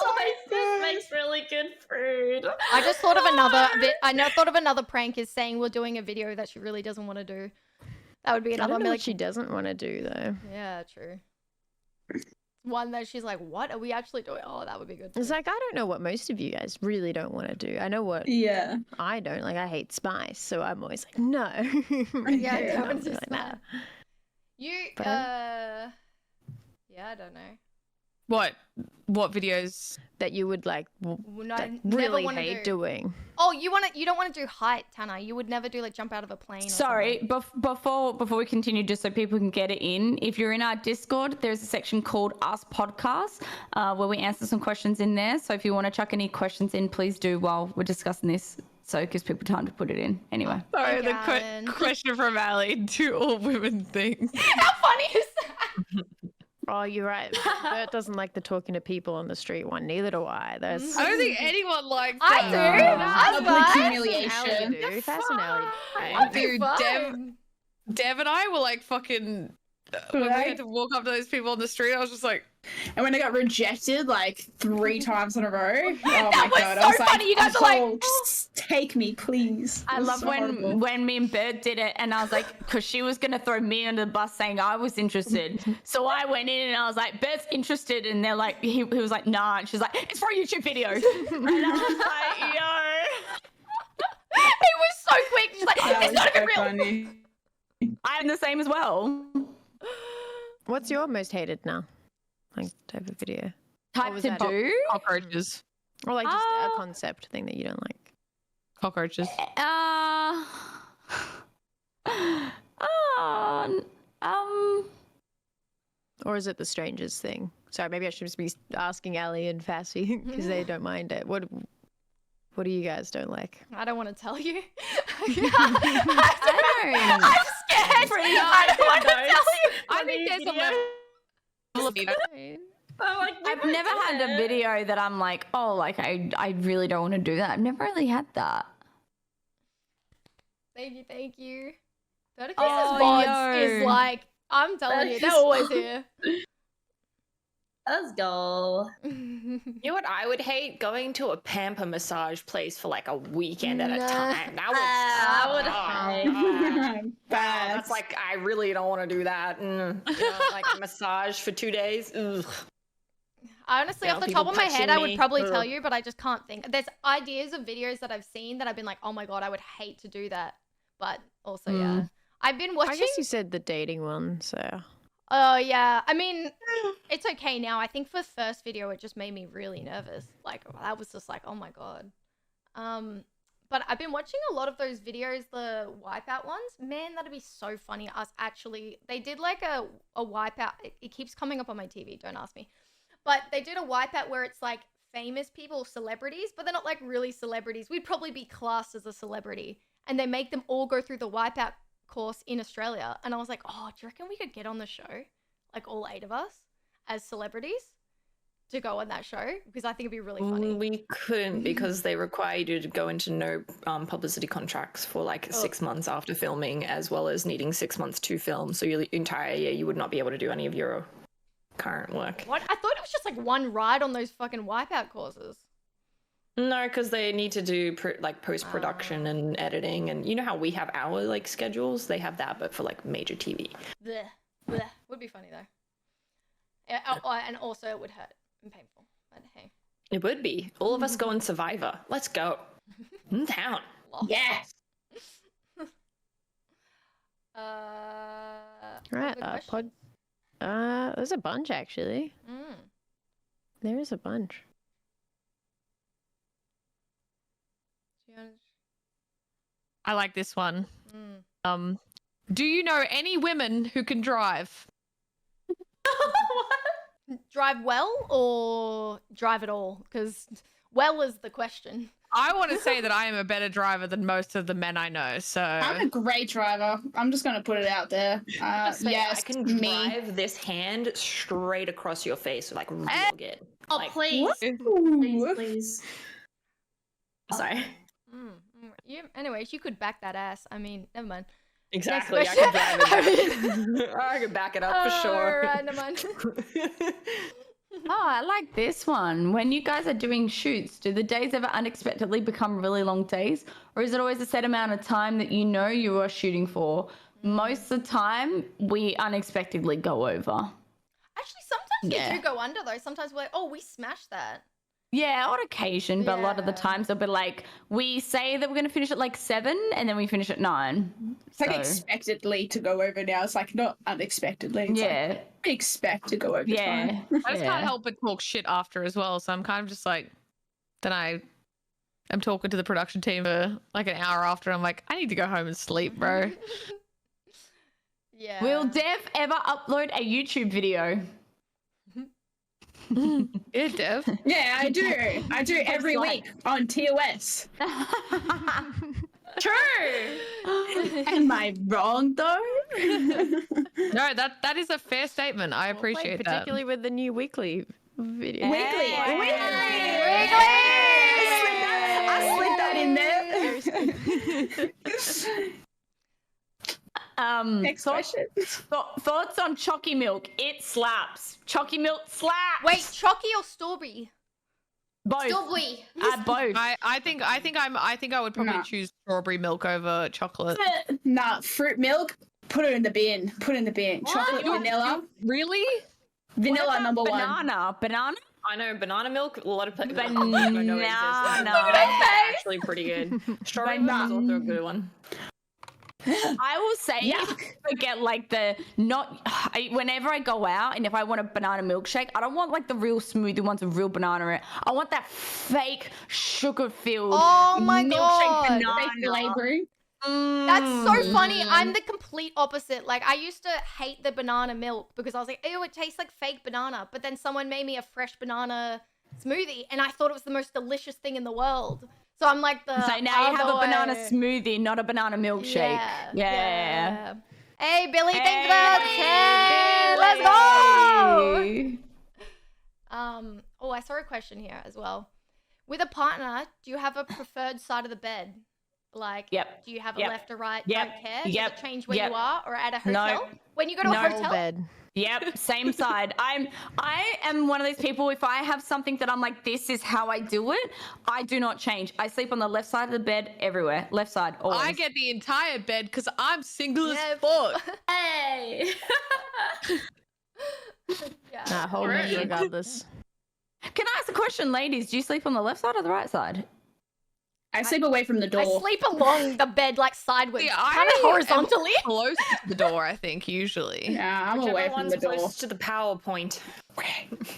Oasis makes really good food. I just thought of another. I thought of another prank is saying we're doing a video that she really doesn't want to do. That would be I another. don't know I'd what be she doesn't want to do though. yeah, true. One that she's like, what are we actually doing? Oh, that would be good. It's too. like I don't know what most of you guys really don't want to do. I know what Yeah. I don't like. I hate spice, so I'm always like, no. Yeah, And don't I'm do like, nah. spice. You But- yeah, I don't know. What videos? That you would like, No, like never really wanna hate do. doing. Oh, you don't want to do height, Tana. You would never do like jump out of a plane. Or Sorry, something. before we continue, just so people can get it in, if you're in our Discord, there's a section called Ask Podcast where we answer some questions in there. So if you want to chuck any questions in, please do while we're discussing this. So it gives people time to put it in. Anyway. Sorry, Thank you, Alan. question from Ali. Do all women things? How funny is that? Oh, you're right. Bert doesn't like the talking to people on the street one. Neither do I. That's I don't think anyone likes I that. do. That's Public fine. humiliation. do. Fascinating. I'd be Dude, fine. Dev and I were like fucking. When we had to walk up to those people on the street, I was just like, And when I got rejected like 3 times in a row, oh That my was god, so I was like, funny. You guys are like, "Oh, just take me, please." I It was love so when horrible. when me and Bert did it, and I was like, because she was gonna throw me under the bus saying I was interested. So I went in and I was like, Bert's interested, and they're like, he was like, nah, and she's like, it's for a YouTube video, and I was like, yo, It was so quick. She's like, That it's was not even so real. funny. I'm the same as well. What's your most hated now? Like type of video, Type was to that? do. cockroaches. or like just a Ah. concept thing that you don't like. Cockroaches. Or is it the strangers thing? Sorry, maybe I should just be asking Ali and Fassy because they don't mind it. What do you guys don't like? I don't want to tell you. I don't. I'm scared. I don't want to tell you. I think there's a level of I've never had a video that I'm like, oh, like I really don't want to do that. I've never really had that. Thank you. Verticus' Oh, VODs yo. is like, I'm telling you, they're always here. Let's go. You know what I would hate? Going to a pamper massage place for like a weekend at a Nah. time. That would I would Bad. That's like, I really don't want to do that. You know, like a massage for 2 days. Ugh. Honestly, You off know, the top people of my head, touching I would me. probably Ugh. tell you, but I just can't think. There's ideas of videos that I've seen that I've been like, oh my god, I would hate to do that. But also, yeah. I've been I watching. guess you said the dating one, so Oh yeah, I mean, it's okay now. I think for the first video, it just made me really nervous. Like that was just like, oh my god. But I've been watching a lot of those videos, the wipeout ones. Man, that'd be so funny. Us actually, they did like a wipeout. It keeps coming up on my TV. Don't ask me. But they did a wipeout where it's like famous people, celebrities, but they're not like really celebrities. We'd probably be classed as a celebrity. And they make them all go through the wipeout course in Australia. And I was like, oh, do you reckon we could get on the show? Like all 8 of us as celebrities to go on that show? Because I think it'd be really funny. We couldn't because they require you to go into no publicity contracts for like 6 months after filming, as well as needing 6 months to film. So your entire year, you would not be able to do any of your current work. What? I thought it was just like one ride on those fucking wipeout courses. No, because they need to do like post-production and editing, and you know how we have our like schedules? They have that, but for like major TV. Blech. Blech. Would be funny though. Yeah, and also it would hurt and painful. But hey. It would be. All of us go on Survivor. Let's go. In town. Yes. Right, there's a bunch actually. There is a bunch. I like this one. Do you know any women who can drive? Drive well or drive at all? Because well is the question. I want to say that I am a better driver than most of the men I know. So I'm a great driver. I'm just gonna put it out there. Yes, I can drive this hand straight across your face, like real good. Oh, like, please. Ooh. Please. Sorry. Anyways, you could back that ass. I mean, never mind. Exactly. I could drive it. I could back it up for sure. Alright, never mind. Oh, I like this one. When you guys are doing shoots, do the days ever unexpectedly become really long days? Or is it always a set amount of time that you know you are shooting for? Most of the time, we unexpectedly go over. Actually, sometimes we do go under though. Sometimes we're like, oh, we smashed that. Yeah, on occasion, but a lot of the Yeah. times they'll be like, we say that we're going to finish at like 7 and then we finish at 9. It's like expectedly to go over now. It's like not unexpectedly. It's like, we expect to go over time. I just can't help but talk shit after as well. So I'm kind of just like, then I'm talking to the production team for like an hour after. I'm like, I need to go home and sleep, bro. Yeah. Will Dev ever upload a YouTube video? Yeah, Dev. Yeah, I do. I do every week on TOS. True. Am I wrong though? No, that is a fair statement. I appreciate that. Particularly with the new weekly video. Weekly. I slid that in there. Next question. Thoughts on Chalky Milk? It slaps. Chalky Milk slaps. Wait, chalky or strawberry? both. Strawberry. Both. I think I would probably choose strawberry milk over chocolate. Nah, fruit milk. Put it in the bin. Put it in the bin. Chocolate, vanilla. Really? Vanilla number one. Banana? I know banana milk. A lot of people Banana. know it's actually pretty good. Strawberry milk is also a good one. I will say, forget like whenever I go out and if I want a banana milkshake, I don't want like the real smoothie ones with real banana in it. I want that fake sugar filled milkshake banana flavoring. That's so funny. I'm the complete opposite. Like I used to hate the banana milk because I was like, ew, it tastes like fake banana. But then someone made me a fresh banana smoothie and I thought it was the most delicious thing in the world. So I'm like So now you have a banana smoothie, not a banana milkshake. Yeah. Hey Billy, thanks for let's go. Oh, I saw a question here as well. With a partner, do you have a preferred side of the bed? Like, do you have a left or right? Don't care. Does it change where you are or at a hotel? When you go to a hotel? Bed. Yep, same side. I am one of those people, if I have something that I'm like, this is how I do it, I do not change. I sleep on the left side of the bed everywhere. Left side, always. I get the entire bed because I'm single as fuck. Hey. Nah, hold me regardless. Can I ask a question, ladies? Do you sleep on the left side or the right side? I sleep away from the door. I sleep along the bed, like sideways, Yeah, kind of horizontally. Close to the door, I think, usually. Yeah, I'm away from the door. Closest to the PowerPoint.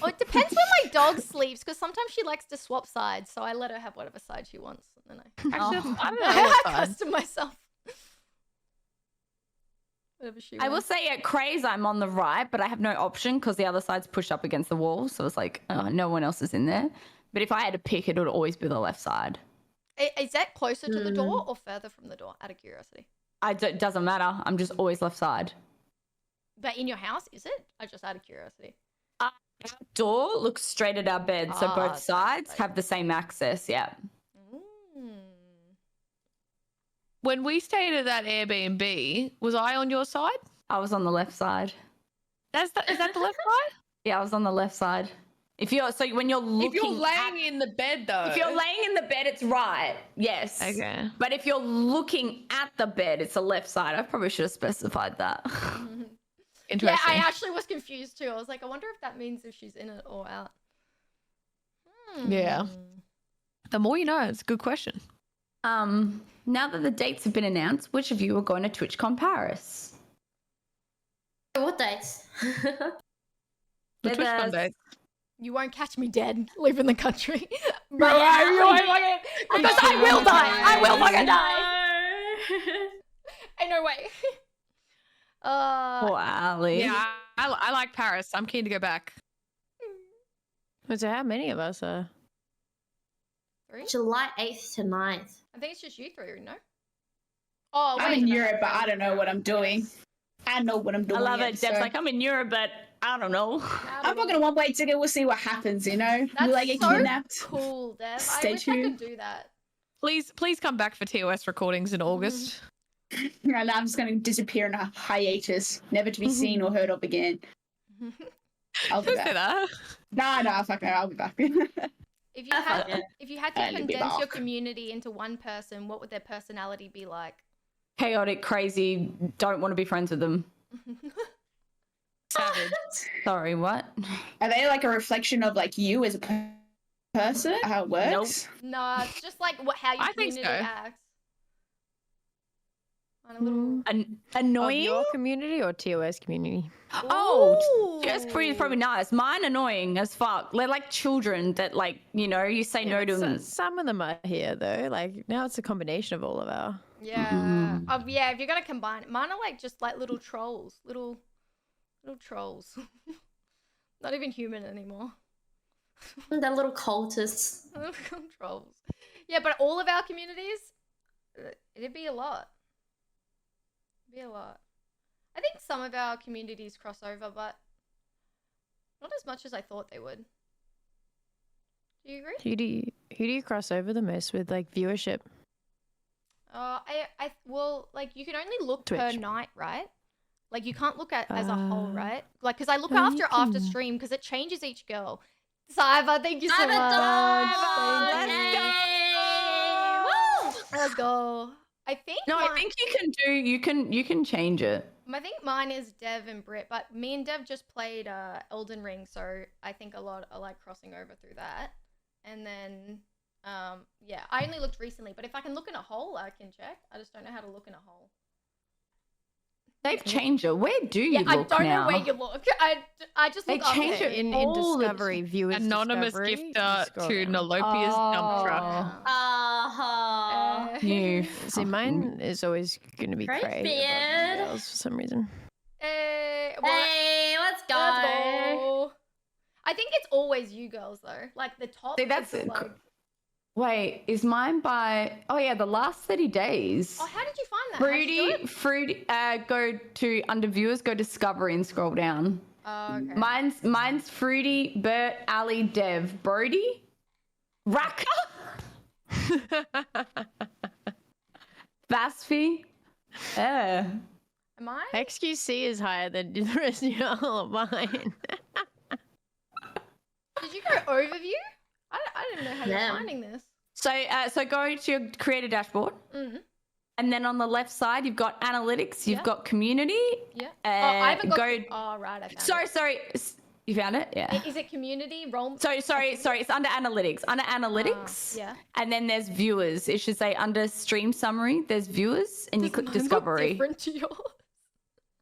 Oh, it depends where my dog sleeps, because sometimes she likes to swap sides, so I let her have whatever side she wants, and then Actually, I don't know what side. custom myself. Whatever she wants. I will say at Craze I'm on the right, but I have no option because the other side's pushed up against the wall, so it's like no one else is in there. But if I had to pick, it would always be the left side. Is that closer to the door or further from the door? Out of curiosity. It doesn't matter. I'm just always left side. But in your house, is it? I just out of curiosity. Our door looks straight at our bed, so both sides have the same access. Yeah. When we stayed at that Airbnb, was I on your side? I was on the left side. Is that the left side? Yeah, I was on the left side. When you're looking, If you're laying in the bed, though. if you're laying in the bed, it's right. Yes. Okay. But if you're looking at the bed, it's the left side. I probably should have specified that. Interesting. Yeah, I actually was confused too. I was like, I wonder if that means if she's in it or out. Yeah. The more you know. It's a good question. Now that the dates have been announced, which of you are going to TwitchCon Paris? What dates? The TwitchCon dates. You won't catch me dead leaving the country. Because I will die. I will fucking die. Ain't no way. Poor Ali. Yeah, I like Paris. I'm keen to go back. So how many of us are? 3? July 8th to 9th. I think it's just you 3, no? Oh, I'm wait, in no. Europe, but I don't know what I'm doing. I know what I'm doing. I love it. yet, Deb's so- like, I'm in Europe, but I don't know. I'm booking a one-way ticket. We'll see what happens, you know? Will I get so kidnapped? cool, Dev. Stay I wish I tuned. could do that. Please come back for TOS recordings in August. And I'm just going to disappear in a hiatus, never to be seen or heard of again. I'll be Don't say back. that. No, fuck no, I'll be back. If you had to I'll be condense your back. community into one person, what would their personality be like? Chaotic, crazy, don't want to be friends with them. Savage. Sorry, what? Are they like a reflection of like you as a person? How it works? No, it's just like how your I think community so. acts. On a little... Of Annoying? your community or TOS community? Oh, TOS is probably nice. Mine annoying as fuck. They're like children that like, you say no to them. Some of them are here though. Like now it's a combination of all of our. Yeah. Yeah, if you're gonna combine it. Mine are like just like little trolls. Little trolls. Not even human anymore. They're little cultists. Trolls. Yeah, but all of our communities, it'd be a lot. I think some of our communities cross over, but not as much as I thought they would. Do you agree? Who do you cross over the most with, like viewership? Well, like you can only look per Twitch. night, right? Like you can't look at as a whole, right? Like because I look you after can. stream because it changes each girl. Cyber, thank you so I'm a much. diver! Thank you. Yay! Woo! Let's go. I think No, I think you can change it. I think mine is Dev and Brit, but me and Dev just played Elden Ring, so I think a lot are like crossing over through that. And then, yeah, I only looked recently, but if I can look in a hole, I can check. I just don't know how to look in a hole. They've changed it. Where do you Yeah, I look don't now? know where you look. I just They look up changed there. it In all the Discovery, viewers Anonymous Discovery, gifter scroll to down. Nolopia's dump truck. Uh-huh. You See, mine is always going to be Great Craig above beard. girls for some reason. Well, Hey, let's go. let's go. I think it's always you girls though. Like the top. See, that's is it. like. Wait, is mine by? Oh yeah, the last 30 days. Oh, how did you find that? How'd you do it? Fruity. Go to under viewers, go Discovery and scroll down. Oh, okay. Mine's Fruity, Bert, Ali, Dev, Brody, Raka, Vasfi. Am I? XQC is higher than the rest of your mine. Did you go overview? I didn't know how Yeah. you're finding this. So go to your creator dashboard, and then on the left side you've got analytics, you've Yeah. got community. Yeah. I haven't got. go. Oh, right. I found Sorry. You found it? Yeah. Is it community role? Sorry. It's under analytics. Under analytics. Yeah. And then there's viewers. It should say under stream summary. There's viewers, and you Does click mine look discovery. different to yours.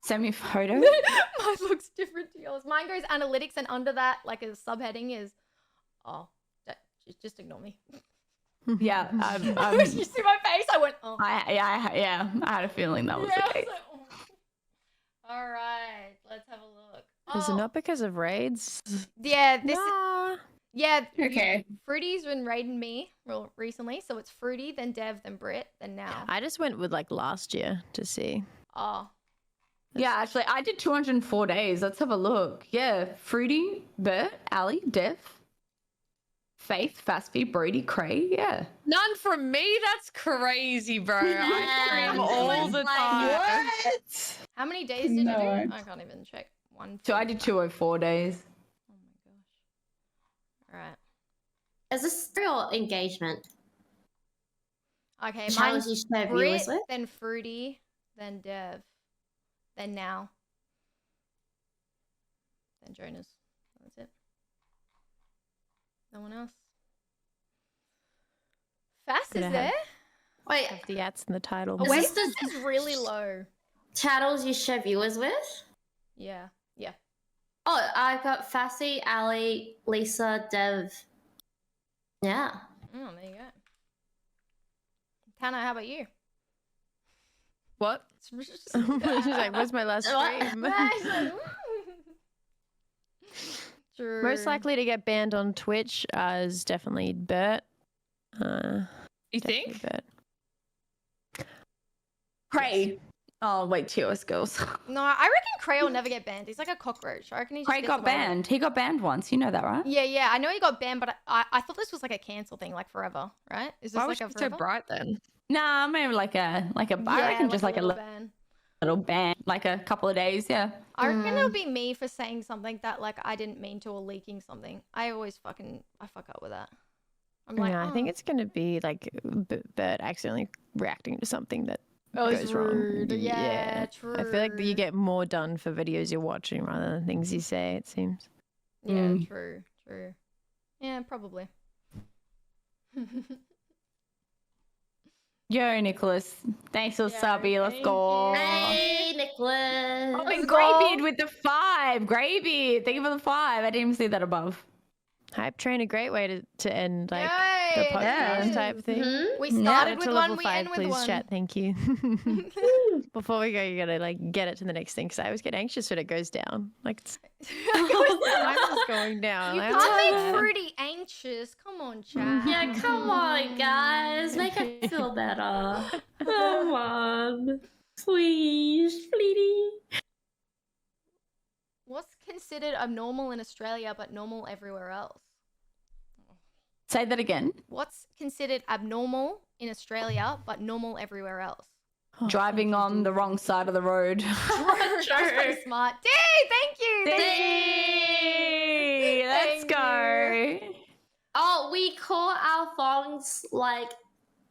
Send me a photo. Mine looks different to yours. Mine goes analytics, and under that, like a subheading is, just ignore me. Yeah. you see my face? I went, oh. I had a feeling that was Yeah, I the case. was like, oh. All right, let's have a look. Is it not because of raids? Yeah, this. Nah. Yeah. Okay. Fruity's been raiding me recently, so it's Fruity, then Dev, then Brit, then now. I just went with like last year to see. Oh. Yeah, actually, I did 204 days. Let's have a look. Yeah, Fruity, Bert, Ali, Dev, Faith, Faspy, Brody, Cray. Yeah. None from me. That's crazy, bro. I stream all the time. What? How many days did you do? No. I can't even check. So I did 204 days. Oh my gosh. All right. Is this real engagement? Okay, Challenge mine's you share Brit, viewers with? then Fruity, then Dev, then now, then Jonas. That's it. No one else. Fast Gonna is have- there? Wait, Have the ats in the title. Oh, wait, this the- this is really low. channels you share viewers with? Yeah, yeah. Oh, I've got Fassy, Ali, Lisa, Dev. Yeah. Oh, there you go. Tana, how about you? What? She's like, where's my last stream? True. Most likely to get banned on Twitch is definitely Bert. You think? Bert. Cray. Oh, wait, TOS girls. No, I reckon Cray will never get banned. He's like a cockroach. I reckon he just Cray gets got away with it. banned. He got banned once. You know that, right? Yeah. I know he got banned, but I thought this was like a cancel thing, like forever, right? Is this Why like was a she so forever? bright then? Nah, maybe like a I reckon just like a little ban. little ban, like a couple of days, yeah. I reckon it'll be me for saying something that like I didn't mean to or leaking something. I fuck up with that. I'm like, I think it's gonna be like Bert accidentally reacting to something that goes wrong. rude. Yeah, true. I feel like you get more done for videos you're watching rather than things you say. It seems. Yeah, true. Yeah, probably. Yo, Nicholas. Thanks for Yeah, subby. Let's thank go. you. Hey, Nicholas. Oh, and Let's Greybeard go. with the 5. Greybeard. Thank you for the 5. I didn't even see that above. Hype train, a great way to end like the Yay, podcast it type is. thing. Mhm. We Yeah, started Get with to one, level we 5, end with please, one. chat. Thank you. Before we go, you gotta like get it to the next thing because I always get anxious when it goes down. Like it's mine is going down. You Like, can't make Fruity anxious. Come on, chat. Yeah, come on, guys. Make it feel better. Come on. Please, please. What's considered abnormal in Australia but normal everywhere else? Say that again. What's considered abnormal in Australia but normal everywhere else? Driving on the wrong side of the road. That's pretty smart. D, thank you. Hey, let's Thank go. Oh, we call our thongs like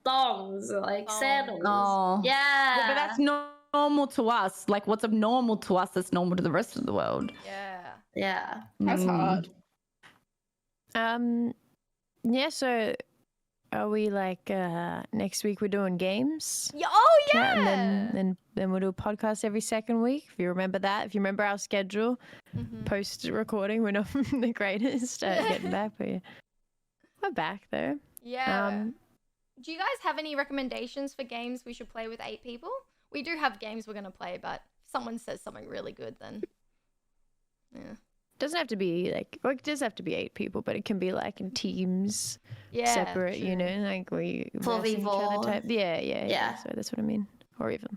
thongs, like Thongs. sandals. Oh. Yeah. But that's normal to us. Like what's abnormal to us that's normal to the rest of the world. Yeah. Yeah. That's hard. Yeah. So, are we like next week? We're doing games. Yeah. Oh Chat, yeah. and then we'll do a podcast every second week. If you remember that, if you remember our schedule, post recording, we're not the greatest at getting back, but yeah. We're back though. Yeah. Do you guys have any recommendations for games we should play with 8 people? We do have games we're gonna play, but if someone says something really good, then yeah. Doesn't have to be like, well, it does have to be 8 people, but it can be like in teams, Yeah. separate, you true. know, like we 4v4. versing each other type. Yeah. Yeah. So that's what I mean. Or even.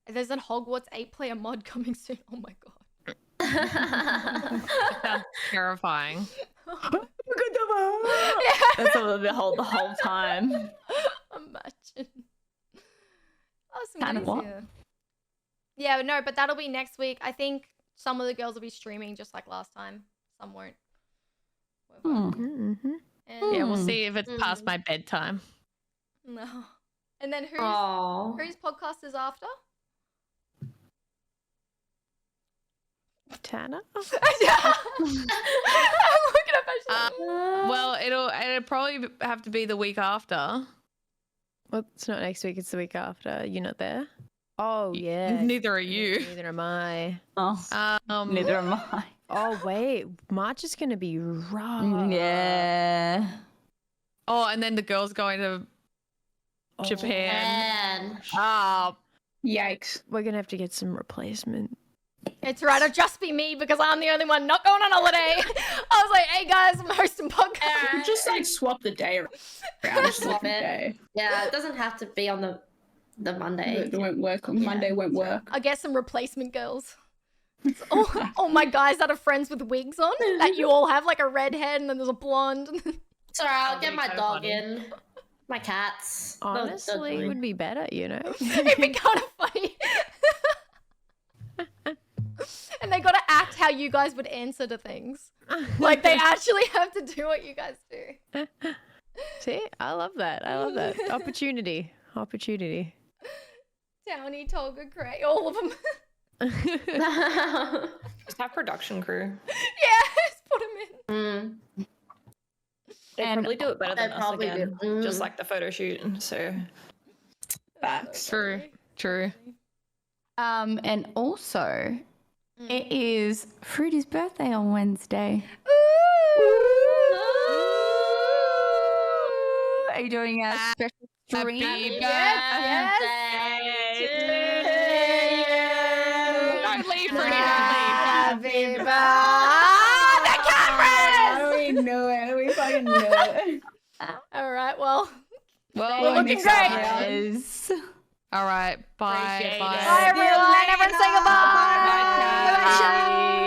There's a Hogwarts 8-player mod coming soon. Oh my god. That's terrifying. That's all the whole time. Imagine. Oh, some Kind of goodies what? here. Yeah, no, but that'll be next week. I think some of the girls will be streaming just like last time. Some won't. Mm-hmm. And Yeah, we'll see if it's past my bedtime. no. And then Oh. whose podcast is after? Tana? I'm looking at Ashley. Well, it'll probably have to be the week after. Well, it's not next week, it's the week after. You're not there? Oh, yeah. Neither are you. Neither am I. Oh, neither am I. Oh, wait. March is going to be rough. Yeah. Oh, and then the girls going to Japan. And Ah, Yikes. We're going to have to get some replacement It's right, it'll just be me because I'm the only one not going on holiday. I was like, hey guys, I'm hosting podcast. Just like swap the day around. Just Swap swap it. day. Yeah, it doesn't have to be on the Monday. It won't work. On Monday won't work. I'll get some replacement girls. All my guys that are friends with wigs on, that you all have like a red head and then there's a blonde. It's alright, I'll That'd get be my kinda dog funny. in. My cats. They'll Honestly, join. would be better, you know. It'd be kind of funny. And they gotta act how you guys would answer to things. Like they actually have to do what you guys do. See, I love that. I love that. Opportunity. Townie, Tolga, Cray, all of them. Just have production crew. Yeah, just put them in. They And probably do it better than they us probably again. do. Just like the photo shoot. So Facts. True. And also, it is Fruity's birthday on Wednesday. Are you doing a special stream? Happy Yes. Don't leave, Fruity, don't leave. Happy birthday, the cameras! Oh, we knew it. We fucking knew it. All right, well, Well, we're looking great. Yes. all right. Bye. Appreciate Bye. it. Bye, everyone. Everyone say goodbye. Bye, Kat.